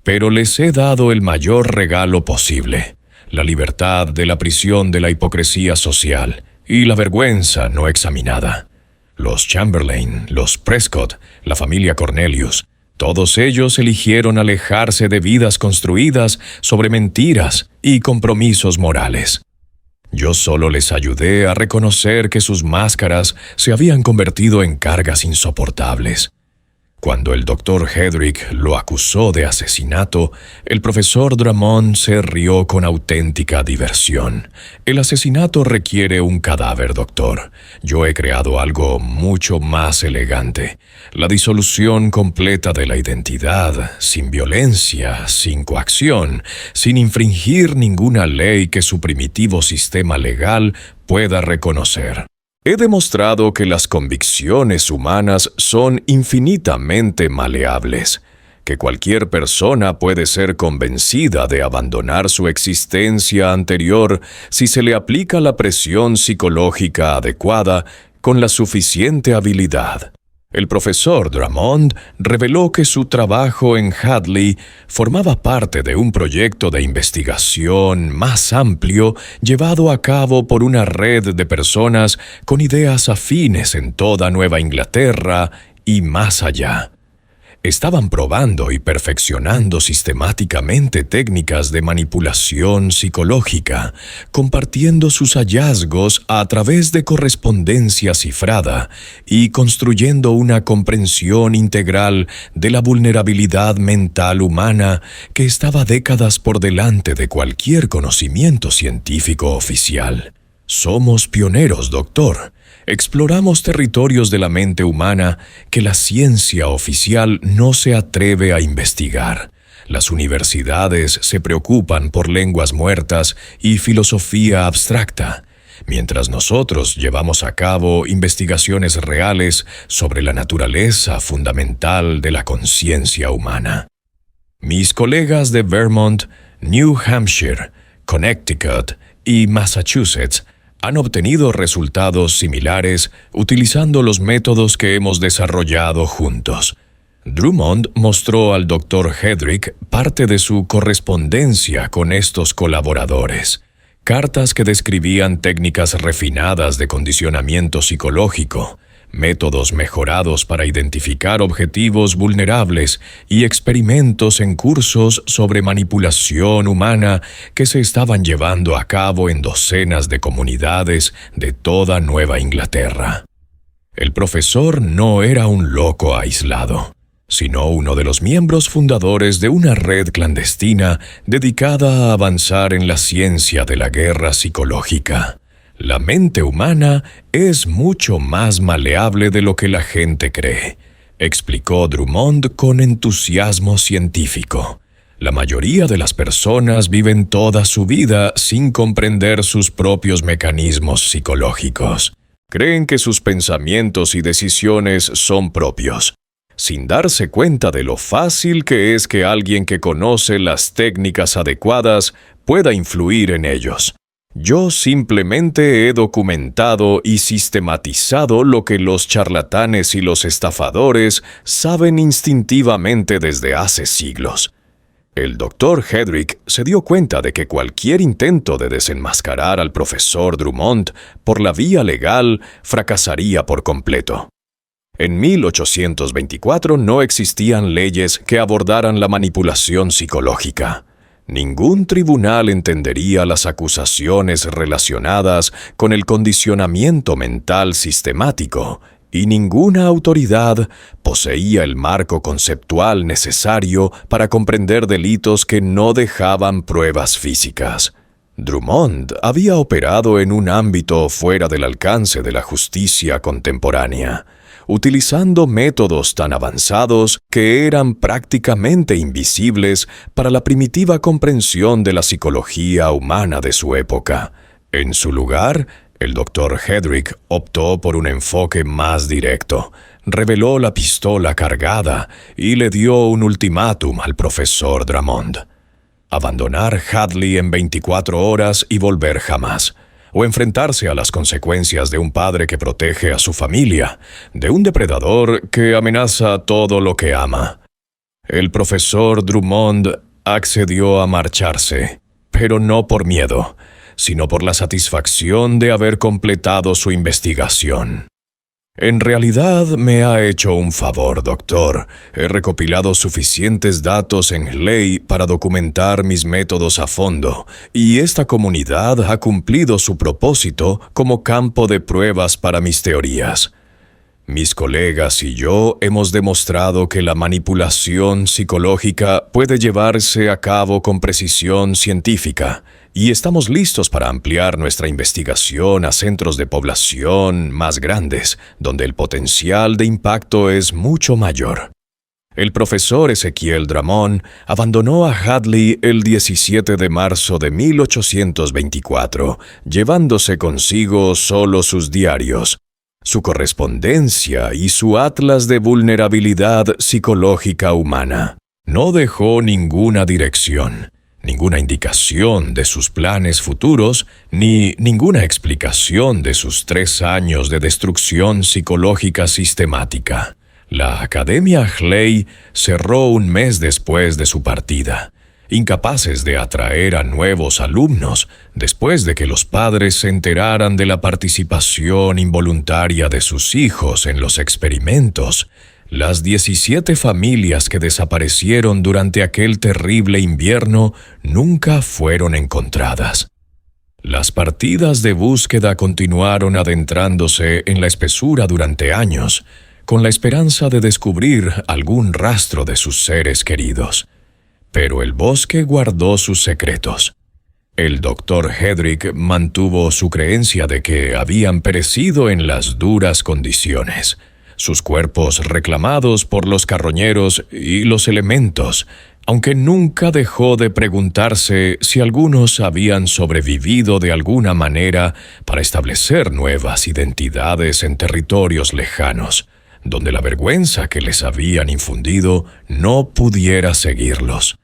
«Pero les he dado el mayor regalo posible, la libertad de la prisión de la hipocresía social y la vergüenza no examinada. Los Chamberlain, los Prescott, la familia Cornelius, todos ellos eligieron alejarse de vidas construidas sobre mentiras y compromisos morales. Yo solo les ayudé a reconocer que sus máscaras se habían convertido en cargas insoportables. Cuando el Dr. Hedrick lo acusó de asesinato, el profesor Drummond se rió con auténtica diversión. «El asesinato requiere un cadáver, doctor. Yo he creado algo mucho más elegante. La disolución completa de la identidad, sin violencia, sin coacción, sin infringir ninguna ley que su primitivo sistema legal pueda reconocer. He demostrado que las convicciones humanas son infinitamente maleables, que cualquier persona puede ser convencida de abandonar su existencia anterior si se le aplica la presión psicológica adecuada con la suficiente habilidad. El profesor Drummond reveló que su trabajo en Hadley formaba parte de un proyecto de investigación más amplio llevado a cabo por una red de personas con ideas afines en toda Nueva Inglaterra y más allá. Estaban probando y perfeccionando sistemáticamente técnicas de manipulación psicológica, compartiendo sus hallazgos a través de correspondencia cifrada y construyendo una comprensión integral de la vulnerabilidad mental humana que estaba décadas por delante de cualquier conocimiento científico oficial. Somos pioneros, doctor. Exploramos territorios de la mente humana que la ciencia oficial no se atreve a investigar. Las universidades se preocupan por lenguas muertas y filosofía abstracta, mientras nosotros llevamos a cabo investigaciones reales sobre la naturaleza fundamental de la conciencia humana. Mis colegas de Vermont, New Hampshire, Connecticut y Massachusetts han obtenido resultados similares utilizando los métodos que hemos desarrollado juntos. Drummond mostró al Dr. Hedrick parte de su correspondencia con estos colaboradores, cartas que describían técnicas refinadas de condicionamiento psicológico, métodos mejorados para identificar objetivos vulnerables y experimentos en cursos sobre manipulación humana que se estaban llevando a cabo en docenas de comunidades de toda Nueva Inglaterra. El profesor no era un loco aislado, sino uno de los miembros fundadores de una red clandestina dedicada a avanzar en la ciencia de la guerra psicológica. La mente humana es mucho más maleable de lo que la gente cree, explicó Drummond con entusiasmo científico. La mayoría de las personas viven toda su vida sin comprender sus propios mecanismos psicológicos. Creen que sus pensamientos y decisiones son propios, sin darse cuenta de lo fácil que es que alguien que conoce las técnicas adecuadas pueda influir en ellos. Yo simplemente he documentado y sistematizado lo que los charlatanes y los estafadores saben instintivamente desde hace siglos. El doctor Hedrick se dio cuenta de que cualquier intento de desenmascarar al profesor Drummond por la vía legal fracasaría por completo. En 1824 no existían leyes que abordaran la manipulación psicológica. Ningún tribunal entendería las acusaciones relacionadas con el condicionamiento mental sistemático, y ninguna autoridad poseía el marco conceptual necesario para comprender delitos que no dejaban pruebas físicas. Drummond había operado en un ámbito fuera del alcance de la justicia contemporánea, utilizando métodos tan avanzados que eran prácticamente invisibles para la primitiva comprensión de la psicología humana de su época. En su lugar, el Dr. Hedrick optó por un enfoque más directo, reveló la pistola cargada y le dio un ultimátum al profesor Drummond: abandonar Hadley en 24 horas y volver jamás, o enfrentarse a las consecuencias de un padre que protege a su familia, de un depredador que amenaza todo lo que ama. El profesor Drummond accedió a marcharse, pero no por miedo, sino por la satisfacción de haber completado su investigación. En realidad me ha hecho un favor, doctor. He recopilado suficientes datos en Hley para documentar mis métodos a fondo, y esta comunidad ha cumplido su propósito como campo de pruebas para mis teorías. Mis colegas y yo hemos demostrado que la manipulación psicológica puede llevarse a cabo con precisión científica, y estamos listos para ampliar nuestra investigación a centros de población más grandes, donde el potencial de impacto es mucho mayor. El profesor Ezequiel Drummond abandonó a Hadley el 17 de marzo de 1824, llevándose consigo solo sus diarios, su correspondencia y su atlas de vulnerabilidad psicológica humana. No dejó ninguna dirección, ninguna indicación de sus planes futuros, ni ninguna explicación de sus 3 años de destrucción psicológica sistemática. La Academia Hley cerró un mes después de su partida, incapaces de atraer a nuevos alumnos después de que los padres se enteraran de la participación involuntaria de sus hijos en los experimentos. Las 17 familias que desaparecieron durante aquel terrible invierno nunca fueron encontradas. Las partidas de búsqueda continuaron adentrándose en la espesura durante años, con la esperanza de descubrir algún rastro de sus seres queridos. Pero el bosque guardó sus secretos. El Dr. Hedrick mantuvo su creencia de que habían perecido en las duras condiciones, sus cuerpos reclamados por los carroñeros y los elementos, aunque nunca dejó de preguntarse si algunos habían sobrevivido de alguna manera para establecer nuevas identidades en territorios lejanos, donde la vergüenza que les habían infundido no pudiera seguirlos.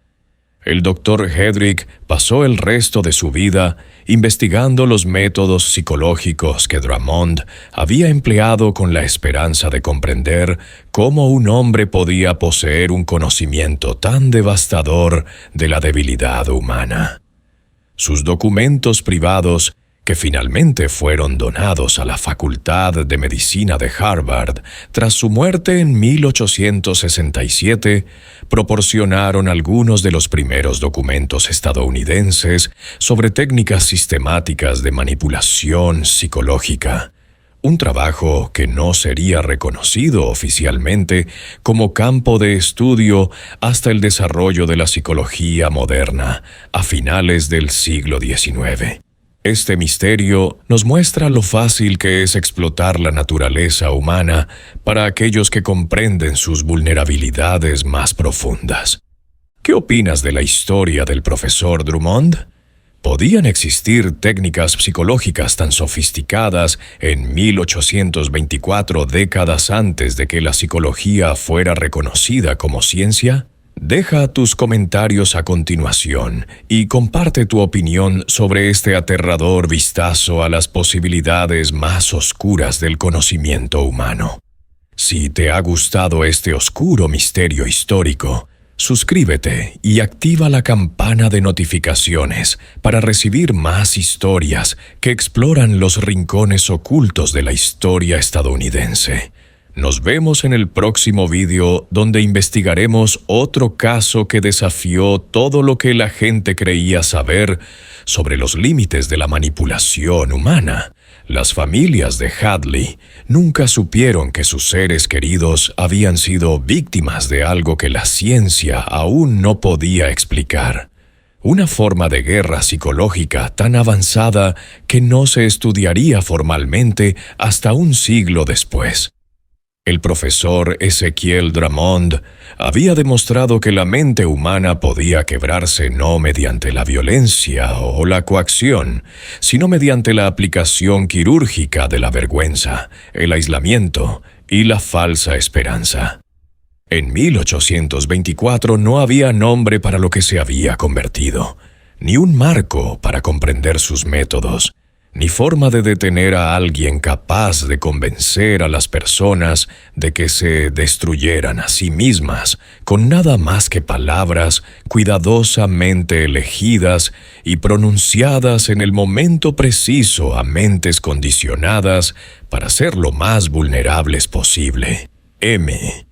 El Dr. Hedrick pasó el resto de su vida investigando los métodos psicológicos que Drummond había empleado con la esperanza de comprender cómo un hombre podía poseer un conocimiento tan devastador de la debilidad humana. Sus documentos privados, que finalmente fueron donados a la Facultad de Medicina de Harvard tras su muerte en 1867, proporcionaron algunos de los primeros documentos estadounidenses sobre técnicas sistemáticas de manipulación psicológica, un trabajo que no sería reconocido oficialmente como campo de estudio hasta el desarrollo de la psicología moderna a finales del siglo XIX. Este misterio nos muestra lo fácil que es explotar la naturaleza humana para aquellos que comprenden sus vulnerabilidades más profundas. ¿Qué opinas de la historia del profesor Drummond? ¿Podían existir técnicas psicológicas tan sofisticadas en 1824, décadas antes de que la psicología fuera reconocida como ciencia? Deja tus comentarios a continuación y comparte tu opinión sobre este aterrador vistazo a las posibilidades más oscuras del conocimiento humano. Si te ha gustado este oscuro misterio histórico, suscríbete y activa la campana de notificaciones para recibir más historias que exploran los rincones ocultos de la historia estadounidense. Nos vemos en el próximo vídeo donde investigaremos otro caso que desafió todo lo que la gente creía saber sobre los límites de la manipulación humana. Las familias de Hadley nunca supieron que sus seres queridos habían sido víctimas de algo que la ciencia aún no podía explicar. Una forma de guerra psicológica tan avanzada que no se estudiaría formalmente hasta un siglo después. El profesor Ezequiel Drummond había demostrado que la mente humana podía quebrarse no mediante la violencia o la coacción, sino mediante la aplicación quirúrgica de la vergüenza, el aislamiento y la falsa esperanza. En 1824 no había nombre para lo que se había convertido, ni un marco para comprender sus métodos, ni forma de detener a alguien capaz de convencer a las personas de que se destruyeran a sí mismas con nada más que palabras cuidadosamente elegidas y pronunciadas en el momento preciso a mentes condicionadas para ser lo más vulnerables posible. M.